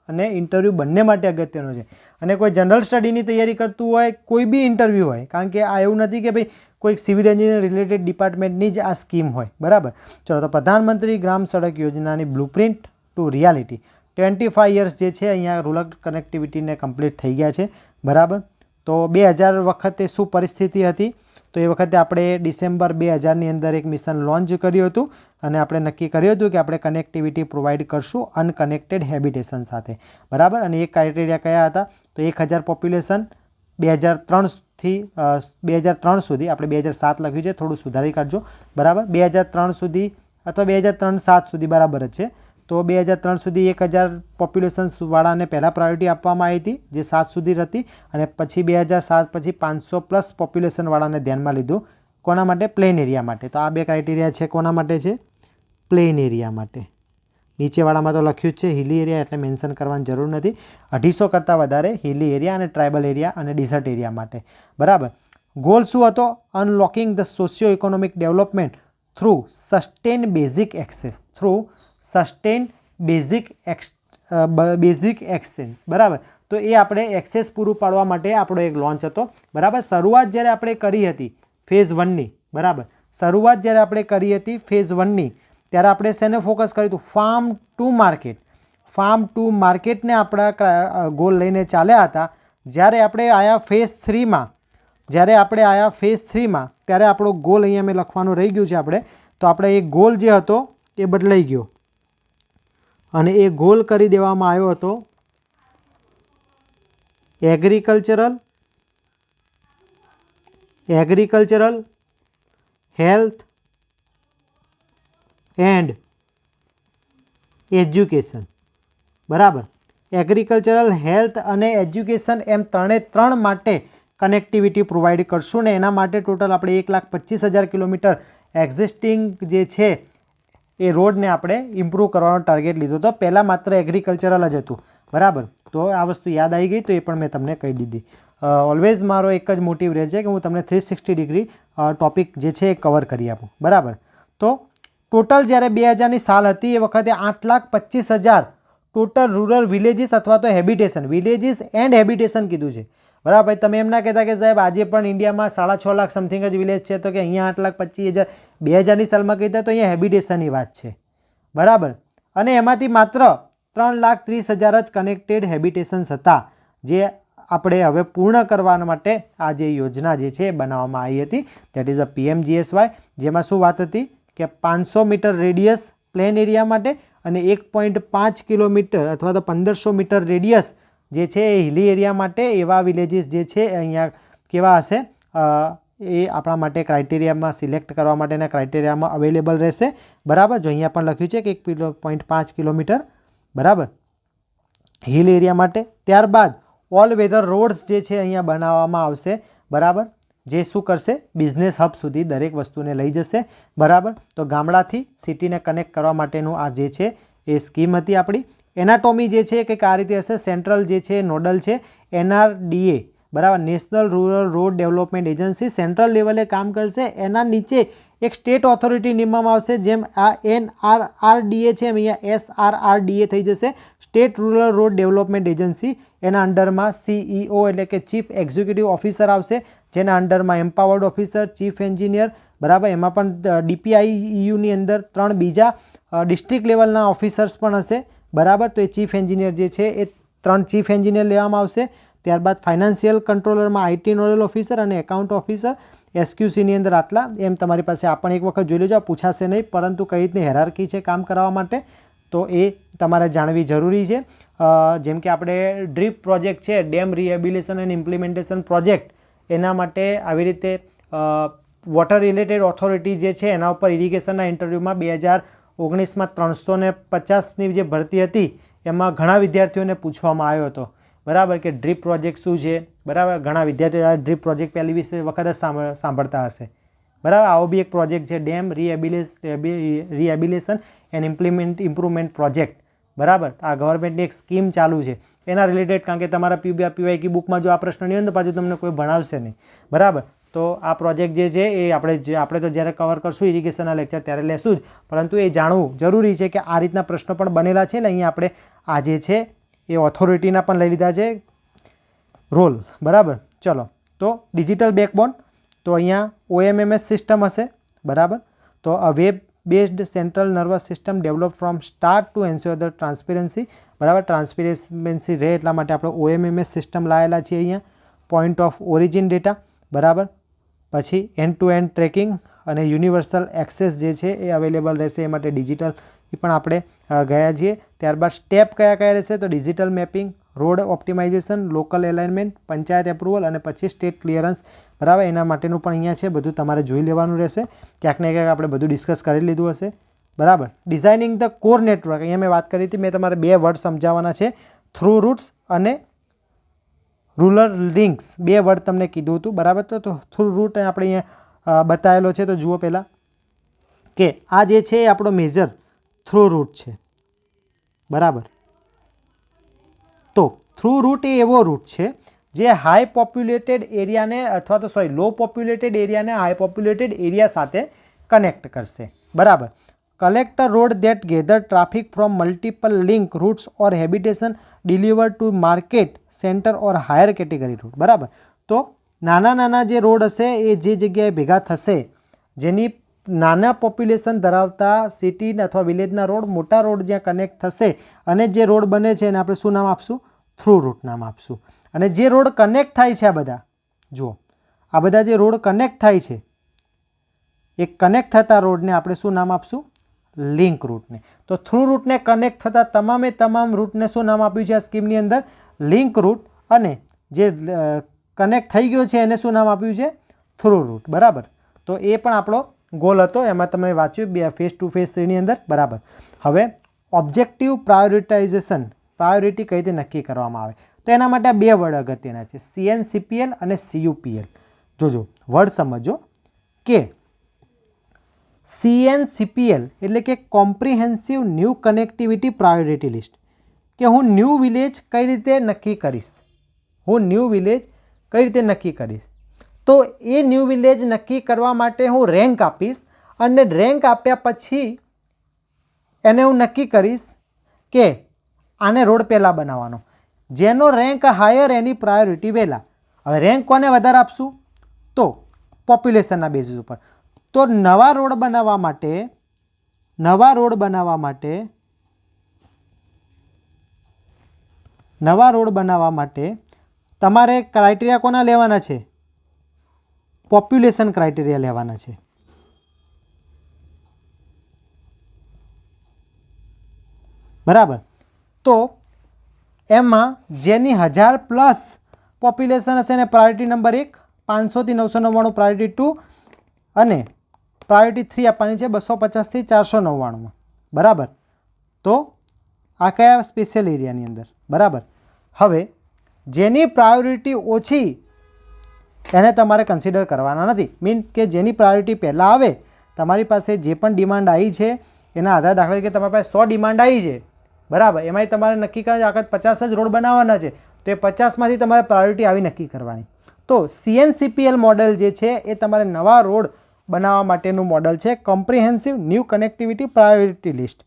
અને ઇન્ટરવ્યૂ બંને માટે અગત્યનો છે. અને કોઈ જનરલ સ્ટડીની તૈયારી કરતું હોય, કોઈ બી ઇન્ટરવ્યૂ હોય, કારણ કે આ એવું નથી કે ભાઈ કોઈ સિવિલ એન્જિનિયર રિલેટેડ ડિપાર્ટમેન્ટની જ આ સ્કીમ હોય, બરાબર. ચલો, તો પ્રધાનમંત્રી ગ્રામ સડક યોજનાની બ્લુપ્રિન્ટ ટુ રિયાલિટી 25 યર્સ જે છે અહીંયા રૂરલ કનેક્ટિવિટીને કમ્પ્લીટ થઈ ગયા છે, બરાબર. તો 2000 વખતે શું પરિસ્થિતિ હતી, તો એ વખતે આપણે ડિસેમ્બર 2000ની અંદર એક મિશન લોન્ચ કર્યું હતું અને આપણે નક્કી કર્યું હતું કે આપણે કનેક્ટિવિટી પ્રોવાઈડ કરશું અનકનેક્ટેડ હેબિટેશન સાથે, બરાબર. અને એ ક્રાઇટેરિયા કયા હતા, તો 1000 પોપ્યુલેશન, 2003થી 2003 સુધી, આપણે 2007 લખ્યું છે, થોડું સુધારી કાઢજો, બરાબર. 2003 સુધી અથવા 2003-07 સુધી બરાબર જ છે. તો 2003 સુધી 1000 પોપ્યુલેશનવાળાને પહેલાં પ્રાયોરિટી આપવામાં આવી હતી, જે 7 સુધી હતી, અને પછી 2007 પછી 500+ પોપ્યુલેશનવાળાને ધ્યાનમાં લીધું. કોના માટે? પ્લેન એરિયા માટે. તો આ બે ક્રાઇટેરિયા છે, કોના માટે છે? પ્લેન એરિયા માટે. નીચેવાળામાં તો લખ્યું જ છે હિલી એરિયા, એટલે મેન્શન કરવાની જરૂર નથી. 250 કરતાં વધારે હિલી એરિયા અને ટ્રાઇબલ એરિયા અને ડિઝર્ટ એરિયા માટે, બરાબર. ગોલ શું હતો? Unlocking the socio economic development through sustain basic access, basic access, બરાબર. તો એ આપણે એક્સેસ પૂરું પાડવા માટે આપણો એક લોન્ચ હતો, બરાબર. શરૂઆત જ્યારે આપણે કરી હતી ફેઝ 1ની, બરાબર, શરૂઆત જ્યારે આપણે કરી હતી ફેઝ 1ની, ત્યારે આપણે શેને ફોકસ કર્યું હતું? ફાર્મ ટુ માર્કેટને આપણા ગોલ લઈને ચાલ્યા હતા. જ્યારે આપણે આયા ફેઝ 3માં, ત્યારે આપણો ગોલ અહીંયા મેં લખવાનું રહી ગયું છે આપણે, તો આપણે એ ગોલ જે હતો એ બદલાઈ ગયો અને એ ગોલ કરી દેવામાં આવ્યો હતો એગ્રીકલ્ચરલ હેલ્થ એન્ડ એજ્યુકેશન, બરાબર. એગ્રીકલ્ચરલ, હેલ્થ અને એજ્યુકેશન એમ 3 માટે કનેક્ટિવિટી પ્રોવાઈડ કરશું, ને એના માટે ટોટલ આપણે 1,25,000 કિલોમીટર એક્ઝિસ્ટિંગ જે છે એ રોડને આપણે ઇમ્પ્રૂવ કરવાનો ટાર્ગેટ લીધો હતો. પહેલાં માત્ર એગ્રીકલ્ચરલ જ હતું, બરાબર. તો આ વસ્તુ યાદ આવી ગઈ, તો એ પણ મેં તમને કહી દીધી. ઓલવેઝ મારો એક જ મોટિવ રહે છે કે હું તમને 360 ડિગ્રી ટોપિક જે છે એ કવર કરી આપું, બરાબર. તો ટોટલ જ્યારે 2000ની સાલ હતી એ વખતે 8,25,000 ટોટલ રૂરલ વિલેજીસ અથવા તો હેબિટેશન, વિલેજીસ એન્ડ હેબિટેશન કીધું છે, બરાબર. તમે એમ ના કહેતા કે સાહેબ આજે પણ ઇન્ડિયામાં 6.5 લાખ સમથિંગ જ વિલેજ છે, તો કે અહીંયા 8,25,000 2000ની સાલમાં કહીતા, તો અહીંયા હેબિટેશનની વાત છે, બરાબર. અને એમાંથી માત્ર 3,30,000 જ કનેક્ટેડ હેબિટેશન્સ હતા, જે આપણે હવે પૂર્ણ કરવા માટે આ જે યોજના જે છે એ બનાવવામાં આવી હતી, દેટ ઇઝ અ PMGSY. જેમાં શું વાત હતી કે 500 મીટર રેડિયસ પ્લેન એરિયા માટે અને 1.5 કિલોમીટર અથવા તો 1500 મીટર રેડિયસ જે છે એ હિલી એરિયા માટે. એવા વિલેજીસ જે છે અહીંયા કેવા હશે એ આપણા માટે ક્રાઇટેરિયામાં સિલેક્ટ કરવા માટેના ક્રાઇટેરિયામાં અવેલેબલ રહેશે, બરાબર. જો અહીંયા પણ લખ્યું છે કે 1.5 કિલોમીટર, બરાબર, હિલ એરિયા માટે. ત્યારબાદ ઓલ વેધર રોડ્સ જે છે અહીંયા બનાવવામાં આવશે, બરાબર, જે શું કરશે? બિઝનેસ હબ સુધી દરેક વસ્તુને લઈ જશે, બરાબર. તો ગામડાથી સિટીને કનેક્ટ કરવા માટેનું આ જે છે એ સ્કીમ હતી આપણી. એનાટોમી જે છે કંઈક આ રીતે હશે. સેન્ટ્રલ જે છે નોડલ છે NRDA, બરાબર, national rural road development agency central લેવલે કામ કરશે. એના નીચે એક સ્ટેટ ઓથોરિટી નિમવામાં આવશે, જેમ આ NRRDA છે એમ અહીંયા SRRDA થઈ જશે, state rural road development agency. એના અંડરમાં CEO એટલે કે ચીફ એક્ઝિક્યુટિવ ઓફિસર આવશે, જેના અંડરમાં એમ્પાવર્ડ ઓફિસર, ચીફ એન્જિનિયર, બરાબર. એમાં પણ DPIEUની અંદર 3 બીજા ડિસ્ટ્રિક્ટ લેવલના ઓફિસર્સ પણ હશે, બરાબર. તો એ ચીફ એન્જિનિયર જે છે એ 3 ચીફ એન્જિનિયર લેવામાં આવશે. ત્યારબાદ ફાઇનાન્શિયલ કંટ્રોલરમાં IT નોડલ ઓફિસર અને એકાઉન્ટ ઓફિસર. SQCની અંદર આટલા. એમ તમારી પાસે આ પણ એક વખત જોઈ લેજો, પૂછાશે નહીં, પરંતુ કઈ રીતની હેરાર્કી છે કામ કરાવવા માટે, તો એ તમારે જાણવી જરૂરી છે. જેમ કે આપણે ડ્રીપ પ્રોજેક્ટ છે, dam rehabilitation and implementation project, એના માટે આવી રીતે વોટર રિલેટેડ ઓથોરિટી જે છે એના ઉપર ઇરિગેશનના ઇન્ટરવ્યૂમાં 2019માં 350ની જે ભરતી હતી એમાં ઘણા વિદ્યાર્થીઓને પૂછવામાં આવ્યો હતો, બરાબર, કે ડ્રીપ પ્રોજેક્ટ શું છે, બરાબર. ઘણા વિદ્યાર્થીઓ આ ડ્રીપ પ્રોજેક્ટ પહેલી વખત જ સાંભળતા હશે, બરાબર. આવો બી એક પ્રોજેક્ટ છે dam rehabilitation and improvement project, બરાબર. આ ગવર્મેન્ટની એક સ્કીમ ચાલુ છે એના રિલેટેડ, કારણ કે તમારા PYQ બુકમાં જો આ પ્રશ્ન નહીં હોય તો પાછું તમને કોઈ ભણાવશે નહીં, બરાબર. તો આ પ્રોજેક્ટ જે છે એ આપણે તો જ્યારે કવર કરશું ઇરિગેશનના લેક્ચર ત્યારે લેશું જ, પરંતુ એ જાણવું જરૂરી છે કે આ રીતના પ્રશ્નો પણ બનેલા છે. એટલે અહીંયા આપણે આ જે છે એ ઓથોરિટીના પણ લઈ લીધા છે રોલ, બરાબર. ચલો, તો ડિજિટલ બેકબોન, તો અહીંયા OMMS સિસ્ટમ હશે, બરાબર. તો a web based central nervous system develop from start to ensure the transparency, બરાબર. ટ્રાન્સપેરન્સી રહે એટલા માટે આપણે OMMS સિસ્ટમ લાવેલા છીએ અહીંયા. પોઈન્ટ ઓફ ઓરિજિન ડેટા, બરાબર. પછી એન્ડ ટુ એન્ડ ટ્રેકિંગ અને યુનિવર્સલ એક્સેસ જે છે એ અવેલેબલ રહેશે, એ માટે ડિજિટલ એ પણ આપણે ગયા છીએ. ત્યારબાદ સ્ટેપ કયા કયા રહેશે? તો digital mapping, road optimisation, local alignment, panchayat approval અને પછી સ્ટેટ ક્લિયરન્સ, બરાબર. એના માટેનું પણ અહીંયા છે, બધું તમારે જોઈ લેવાનું રહેશે. ક્યાંક ને ક્યાંક આપણે બધું ડિસ્કસ કરી લીધું હશે, બરાબર. ડિઝાઇનિંગ ધ કોર નેટવર્ક, અહીંયા મેં વાત કરી હતી, મેં તમારે 2 વર્ડ સમજાવવાના છે, થ્રુ રૂટ્સ અને રૂરલ લિંક્સ. 2 વર્ડ તમને કીધું હતું, બરાબર. તો થ્રુ રૂટ આપણે અહીંયા બતાવેલો છે, તો જુઓ પહેલાં કે આ જે છે એ આપણો મેજર થ્રુ રૂટ છે, બરાબર. તો થ્રુ રૂટ એ એવો રૂટ છે જે હાઈ પોપ્યુલેટેડ એરિયાને અથવા તો લો પોપ્યુલેટેડ એરિયાને હાઈ પોપ્યુલેટેડ એરિયા સાથે કનેક્ટ કરશે, બરાબર. Collect a road that gather traffic from multiple link routes or habitation deliver to market centre or higher category route, બરાબર. તો નાના નાના જે રોડ હશે એ જે જગ્યાએ ભેગા થશે, જેની નાના પોપ્યુલેશન ધરાવતા સિટી અથવા વિલેજના રોડ મોટા રોડ જ્યાં કનેક્ટ થશે અને જે રોડ બને છે એને આપણે શું નામ આપશું? થ્રુ રૂટ નામ આપશું. અને જે રોડ કનેક્ટ થાય છે, આ બધા જુઓ, આ બધા જે રોડ કનેક્ટ થાય છે એ કનેક્ટ થતા રોડને આપણે શું નામ આપશું? લિંક રૂટને. તો થ્રુ રૂટને કનેક્ટ થતા તમામ રૂટને શું નામ આપ્યું છે આ સ્કીમની અંદર? Link route. અને જે કનેક્ટ થઈ ગયો છે એને શું નામ આપ્યું છે? થ્રુ રૂટ, બરાબર. તો એ પણ આપણો ગોલ હતો, એમાં તમે વાંચ્યું ફેઝ 2 ફેઝ 3ની અંદર, બરાબર. હવે ઓબ્જેક્ટિવ પ્રાયોરિટાઇઝેશન, પ્રાયોરિટી કઈ રીતે નક્કી કરવામાં આવે, તો એના માટે આ 2 વર્ડ અગત્યના છે, CNCPL અને CUPL. જોજો વર્ડ સમજો કે CNCPL એટલે કે comprehensive new connectivity priority list, કે હું ન્યૂ વિલેજ કઈ રીતે નક્કી કરીશ, તો એ ન્યૂ વિલેજ નક્કી કરવા માટે હું રેન્ક આપીશ અને રેન્ક આપ્યા પછી એને હું નક્કી કરીશ કે આને રોડ પહેલાં બનાવવાનો, જેનો રેન્ક હાયર એની પ્રાયોરિટી વહેલા. હવે રેન્ક કોને વધારે આપશું? તો પોપ્યુલેશનના બેઝિસ ઉપર. તો નવા રોડ બનાવવા માટે તમારે ક્રાઇટેરિયા કોના લેવાના છે? પોપ્યુલેશન ક્રાઇટેરિયા લેવાના છે, બરાબર. તો એમાં જેની 1000+ પોપ્યુલેશન હશે એને પ્રાયોરિટી નંબર 1, 500 થી 999 પ્રાયોરિટી 2 અને પ્રાયોરિટી 3 આપવાની છે 250 થી 499, બરાબર. તો આ કયા સ્પેશિયલ એરિયાની અંદર, બરાબર. હવે જેની પ્રાયોરિટી ઓછી એને તમારે કન્સિડર કરવાના નથી. મીન કે જેની પ્રાયોરિટી પહેલાં આવે, તમારી પાસે જે પણ ડિમાન્ડ આવી છે એના આધારે, દાખલા તરીકે તમારી પાસે 100 ડિમાન્ડ આવી છે, બરાબર. એમાંય તમારે નક્કી કરવાનું આગળ 50 જ રોડ બનાવવાના છે, તો એ 50માંથી તમારે પ્રાયોરિટી આવી નક્કી કરવાની. તો CNCPL મોડેલ જે છે એ તમારે નવા રોડ બનાવવા માટેનું મોડલ છે, comprehensive new connectivity priority list.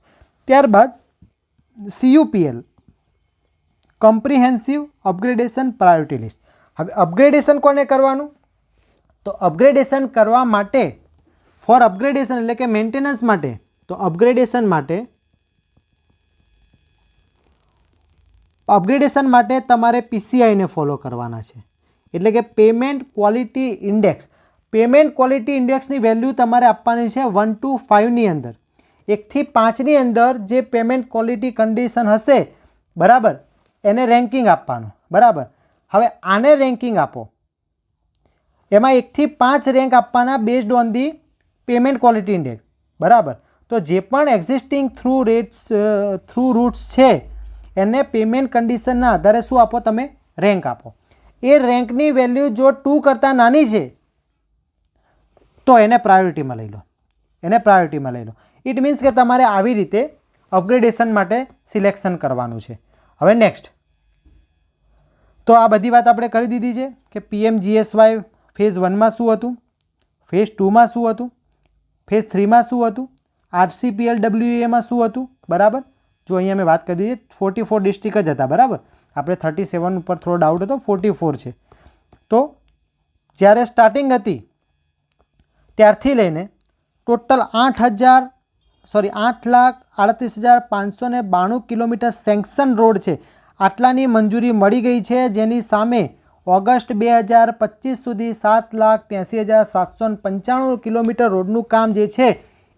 ત્યારબાદ CUPL, comprehensive upgradation priority list. હવે અપગ્રેડેશન કોને કરવાનું? તો અપગ્રેડેશન કરવા માટે, ફોર અપગ્રેડેશન એટલે કે મેન્ટેનન્સ માટે, તો અપગ્રેડેશન માટે તમારે PCIને ફોલો કરવાના છે, એટલે કે payment quality index. Payment quality ઇન્ડેક્સની વેલ્યુ તમારે આપવાની છે 1 to 5ની અંદર. 1 થી 5ની અંદર જે પેમેન્ટ ક્વોલિટી કન્ડિશન હશે, બરાબર, એને રેન્કિંગ આપવાનું, બરાબર. હવે આને રેન્કિંગ આપો, એમાં 1 થી 5 રેન્ક આપવાના based on the payment quality index, બરાબર. તો જે પણ એક્ઝિસ્ટિંગ થ્રુ રૂટ્સ છે એને પેમેન્ટ કન્ડિશનના આધારે શું આપો? તમે રેન્ક આપો. એ રેન્કની વેલ્યુ જો 2 કરતાં નાની છે તો એને પ્રાયોરિટીમાં લઈ લો. ઇટ મીન્સ કે તમારે આવી રીતે અપગ્રેડેશન માટે સિલેક્શન કરવાનું છે. હવે નેક્સ્ટ, તો આ બધી વાત આપણે કરી દીધી છે કે PMGSY ફેઝ 1માં શું હતું, ફેઝ 2માં શું હતું, ફેઝ 3માં શું હતું, RCPLWAમાં શું હતું, બરાબર. જો અહીંયા મેં વાત કરી દીધી, 44 ડિસ્ટ્રિક્ટ જ હતા, બરાબર. આપણે 37 ઉપર થોડો ડાઉટ હતો, 44 છે. તો જ્યારે સ્ટાર્ટિંગ હતી ત્યારથી લઈને ટોટલ 8,38,592 કિલોમીટર સેન્કશન રોડ છે, આટલાની મંજૂરી મળી ગઈ છે, જેની સામે ઓગસ્ટ 2025 સુધી 7,83,795 કિલોમીટર રોડનું કામ જે છે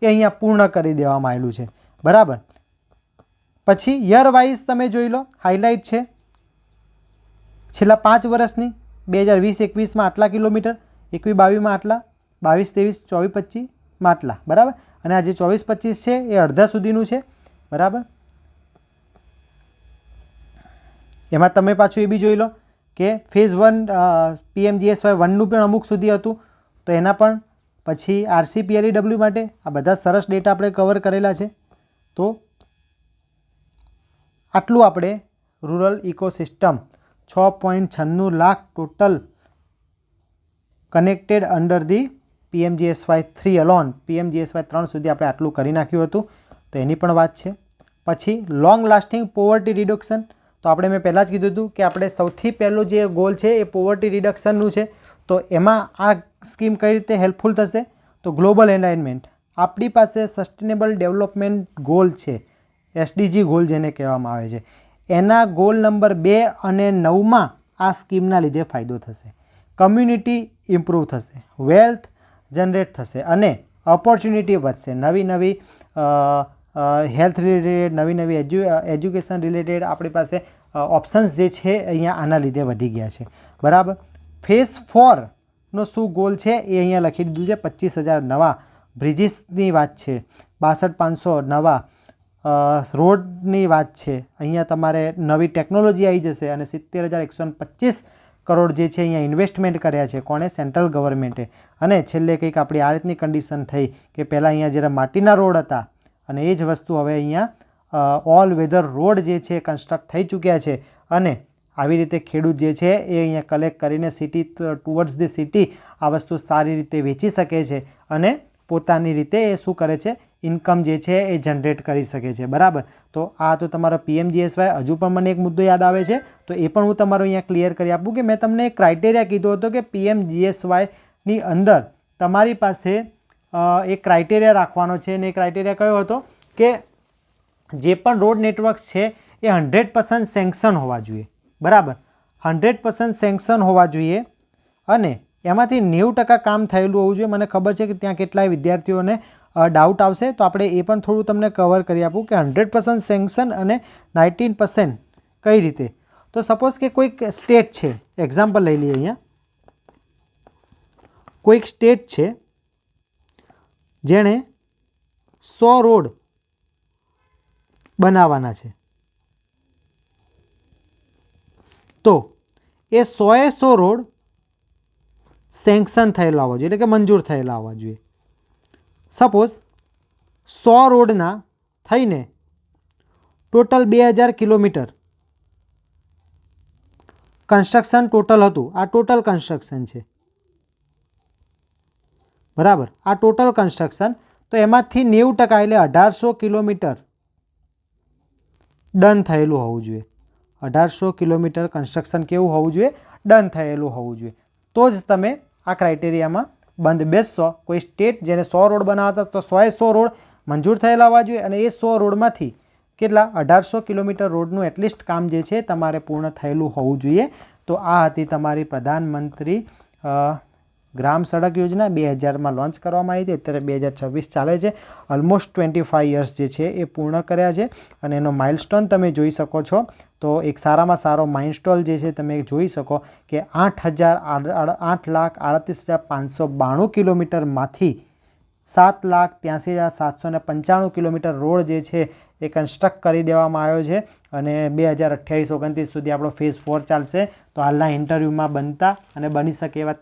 એ અહીંયા પૂર્ણ કરી દેવામાં આવેલું છે, બરાબર. પછી યર વાઇઝ તમે જોઈ લો, હાઇલાઇટ છે છેલ્લા 5 વર્ષની 2020-21માં આટલા કિલોમીટર, 21-22માં આટલા, 22-23, 24-25માં આટલા, બરાબર. અને આ જે 24-25 છે એ અડધા સુધીનું છે, બરાબર. એમાં તમે પાછું એ બી જોઈ લો કે ફેઝ 1 PMGSY 1નું પણ અમુક સુધી હતું, તો એના પણ પછી RCPLEW માટે આ બધા સરસ ડેટા આપણે કવર કરેલા છે. તો આટલું આપણે rural ecosystem 6.96 lakh total connected under the PMGSY 3 alone, PMGSY 3 સુધી આપણે આટલું કરી નાખ્યું હતું. તો એની પણ વાત છે. પછી લોંગ લાસ્ટિંગ પોવર્ટી રિડક્શન, તો આપણે મેં પહેલાં જ કીધું હતું કે આપણે સૌથી પહેલું જે ગોલ છે એ પોવર્ટી રિડક્શનનું છે. તો એમાં આ સ્કીમ કઈ રીતે હેલ્પફુલ થશે? તો ગ્લોબલ એલાઇનમેન્ટ, આપણી પાસે સસ્ટેનેબલ ડેવલપમેન્ટ ગોલ છે, SDG ગોલ જેને કહેવામાં આવે છે, એના ગોલ નંબર 2 અને 9માં આ સ્કીમના લીધે ફાયદો થશે. કમ્યુનિટી ઇમ્પ્રૂવ થશે, વેલ્થ જનરેટ થશે અને ઓપોર્ચ્યુનિટી વધશે. નવી હેલ્થ રિલેટેડ, નવી એજ્યુકેશન રિલેટેડ આપણી પાસે ઓપ્શન્સ જે છે અહીંયા આના લીધે વધી ગયા છે, બરાબર. ફેઝ 4નો શું ગોલ છે એ અહીંયા લખી દીધું છે. 25,000 નવા બ્રિજીસની વાત છે, 62,500 નવા રોડની વાત છે. અહીંયા તમારે નવી ટેકનોલોજી આવી જશે અને 70,125 કરોડ જે છે અહીંયા ઇન્વેસ્ટમેન્ટ કર્યા છે. કોણે? સેન્ટ્રલ ગવર્મેન્ટે. અને છેલ્લે કંઈક આપણી આ રીતની કન્ડિશન થઈ કે પહેલાં અહીંયા જ્યારે માટીના રોડ હતા અને એ જ વસ્તુ હવે અહીંયા ઓલ વેધર રોડ જે છે કન્સ્ટ્રક્ટ થઈ ચૂક્યા છે. અને આવી રીતે ખેડૂત જે છે એ અહીંયા કલેક્ટ કરીને સિટી ટુવર્ડ્સ ધી સિટી આ વસ્તુ સારી રીતે વેચી શકે છે અને પોતાની રીતે એ શું કરે છે, ઇન્કમ જે છે એ જનરેટ કરી શકે છે, બરાબર. તો આ તો તમારો PMGSY. હજુ પણ મને એક મુદ્દો યાદ આવે છે, તો એ પણ હું તમારો અહીંયા ક્લિયર કરી આપું કે મેં તમને એક ક્રાઇટેરિયા કીધો હતો કે PMGSYની અંદર તમારી પાસે એક ક્રાઇટેરિયા રાખવાનો છે. અને એ ક્રાઇટેરિયા કયો હતો કે જે પણ રોડ નેટવર્ક છે એ 100% સેન્કશન હોવા જોઈએ, બરાબર. 100% સેન્કશન હોવા જોઈએ અને એમાંથી 90% કામ થયેલું હોવું જોઈએ. મને ખબર છે કે ત્યાં કેટલાય વિદ્યાર્થીઓને ડાઉટ આવશે, તો આપણે એ પણ થોડું તમને કવર કરી આપું કે 100% સેન્કશન અને 19% કઈ રીતે. તો સપોઝ કે કોઈક સ્ટેટ છે, એક્ઝામ્પલ લઈ લઈએ અહીંયા, કોઈક સ્ટેટ છે જેણે 100 રોડ બનાવવાના છે, તો એ 100 રોડ સેન્કશન થયેલા હોવા જોઈએ, એટલે કે મંજૂર થયેલા હોવા જોઈએ. સપોઝ 100 રોડના થઈને ટોટલ 2,000 કિલોમીટર કન્સ્ટ્રક્શન ટોટલ હતું. આ ટોટલ કન્સ્ટ્રક્શન છે, બરાબર. આ ટોટલ કન્સ્ટ્રક્શન, તો એમાંથી 90% એટલે 1,800 કિલોમીટર ડન થયેલું હોવું જોઈએ. 1,800 કિલોમીટર કન્સ્ટ્રક્શન કેવું હોવું જોઈએ? ડન થયેલું હોવું જોઈએ. તો જ તમે આ ક્રાઇટેરિયામાં બંધ બેસશો. કોઈ સ્ટેટ જેને 100 રોડ બનાવતા તો 100 રોડ મંજૂર થયેલા હોવા જોઈએ અને એ 100 રોડમાંથી કેટલા? 1,800 કિલોમીટર રોડનું એટલીસ્ટ કામ જે છે તમારે પૂર્ણ થયેલું હોવું જોઈએ. તો આ હતી તમારી પ્રધાનમંત્રી ગ્રામ સડક યોજના. 2000માં લોન્ચ કરવામાં આવી હતી, અત્યારે 2026 ચાલે છે. ઓલમોસ્ટ 25 યર્સ જે છે એ પૂર્ણ કર્યા છે અને એનો માઇલસ્ટોન તમે જોઈ શકો છો. તો એક સારામાં સારો માઇલસ્ટોન જે છે તમે જોઈ શકો કે 8,38,592 કિલોમીટરમાંથી 7,83,795 કિલોમીટર રોડ જે છે એ કન્સ્ટ્રક્ટ કરી દેવામાં આવ્યો છે અને 2028-29 સુધી આપણો ફેઝ 4 ચાલશે. તો હાલના ઇન્ટરવ્યૂમાં બનતા અને બની શકે એવા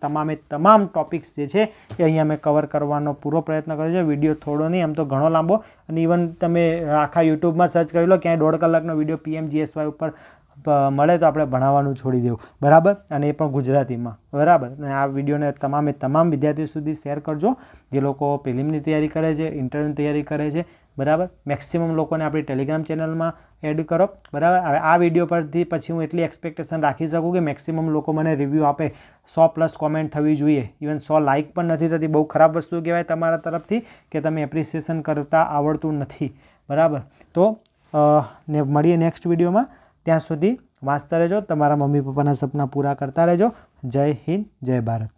તમામ ટોપિક્સ જે છે એ અહીંયા મેં કવર કરવાનો પૂરો પ્રયત્ન કર્યો છે. વિડીયો થોડો નહીં, આમ તો ઘણો લાંબો, અને ઇવન તમે આખા યુટ્યુબમાં સર્ચ કરી લો, ક્યાંય 1.5 કલાકનો વિડીયો PMGSY ઉપર મળે તો આપણે ભણાવવાનું છોડી દેવું, બરાબર. અને એ પણ ગુજરાતીમાં, બરાબર. અને આ વિડીયોને તમામ વિદ્યાર્થીઓ સુધી શેર કરજો જે લોકો પ્રિલિમની તૈયારી કરે છે, ઇન્ટરવ્યૂની તૈયારી કરે છે, બરાબર. મેક્સિમમ લોકોને આપણી ટેલિગ્રામ ચેનલમાં એડ કરો, બરાબર. હવે આ વિડીયો પરથી પછી હું એટલી એક્સપેક્ટેશન રાખી શકું કે મેક્સિમમ લોકો મને રિવ્યૂ આપે. 100+ કોમેન્ટ થવી જોઈએ, ઇવન 100 લાઇક પણ નથી થતી. બહુ ખરાબ વસ્તુ કહેવાય તમારા તરફથી કે તમે એપ્રિસિએશન કરતા આવડતું નથી, બરાબર. તો મળીએ નેક્સ્ટ વિડીયોમાં. ત્યાં સુધી વાંચતા રહેજો, તમારા મમ્મી પપ્પાના સપના પૂરા કરતા રહેજો. જય હિન્દ, જય ભારત.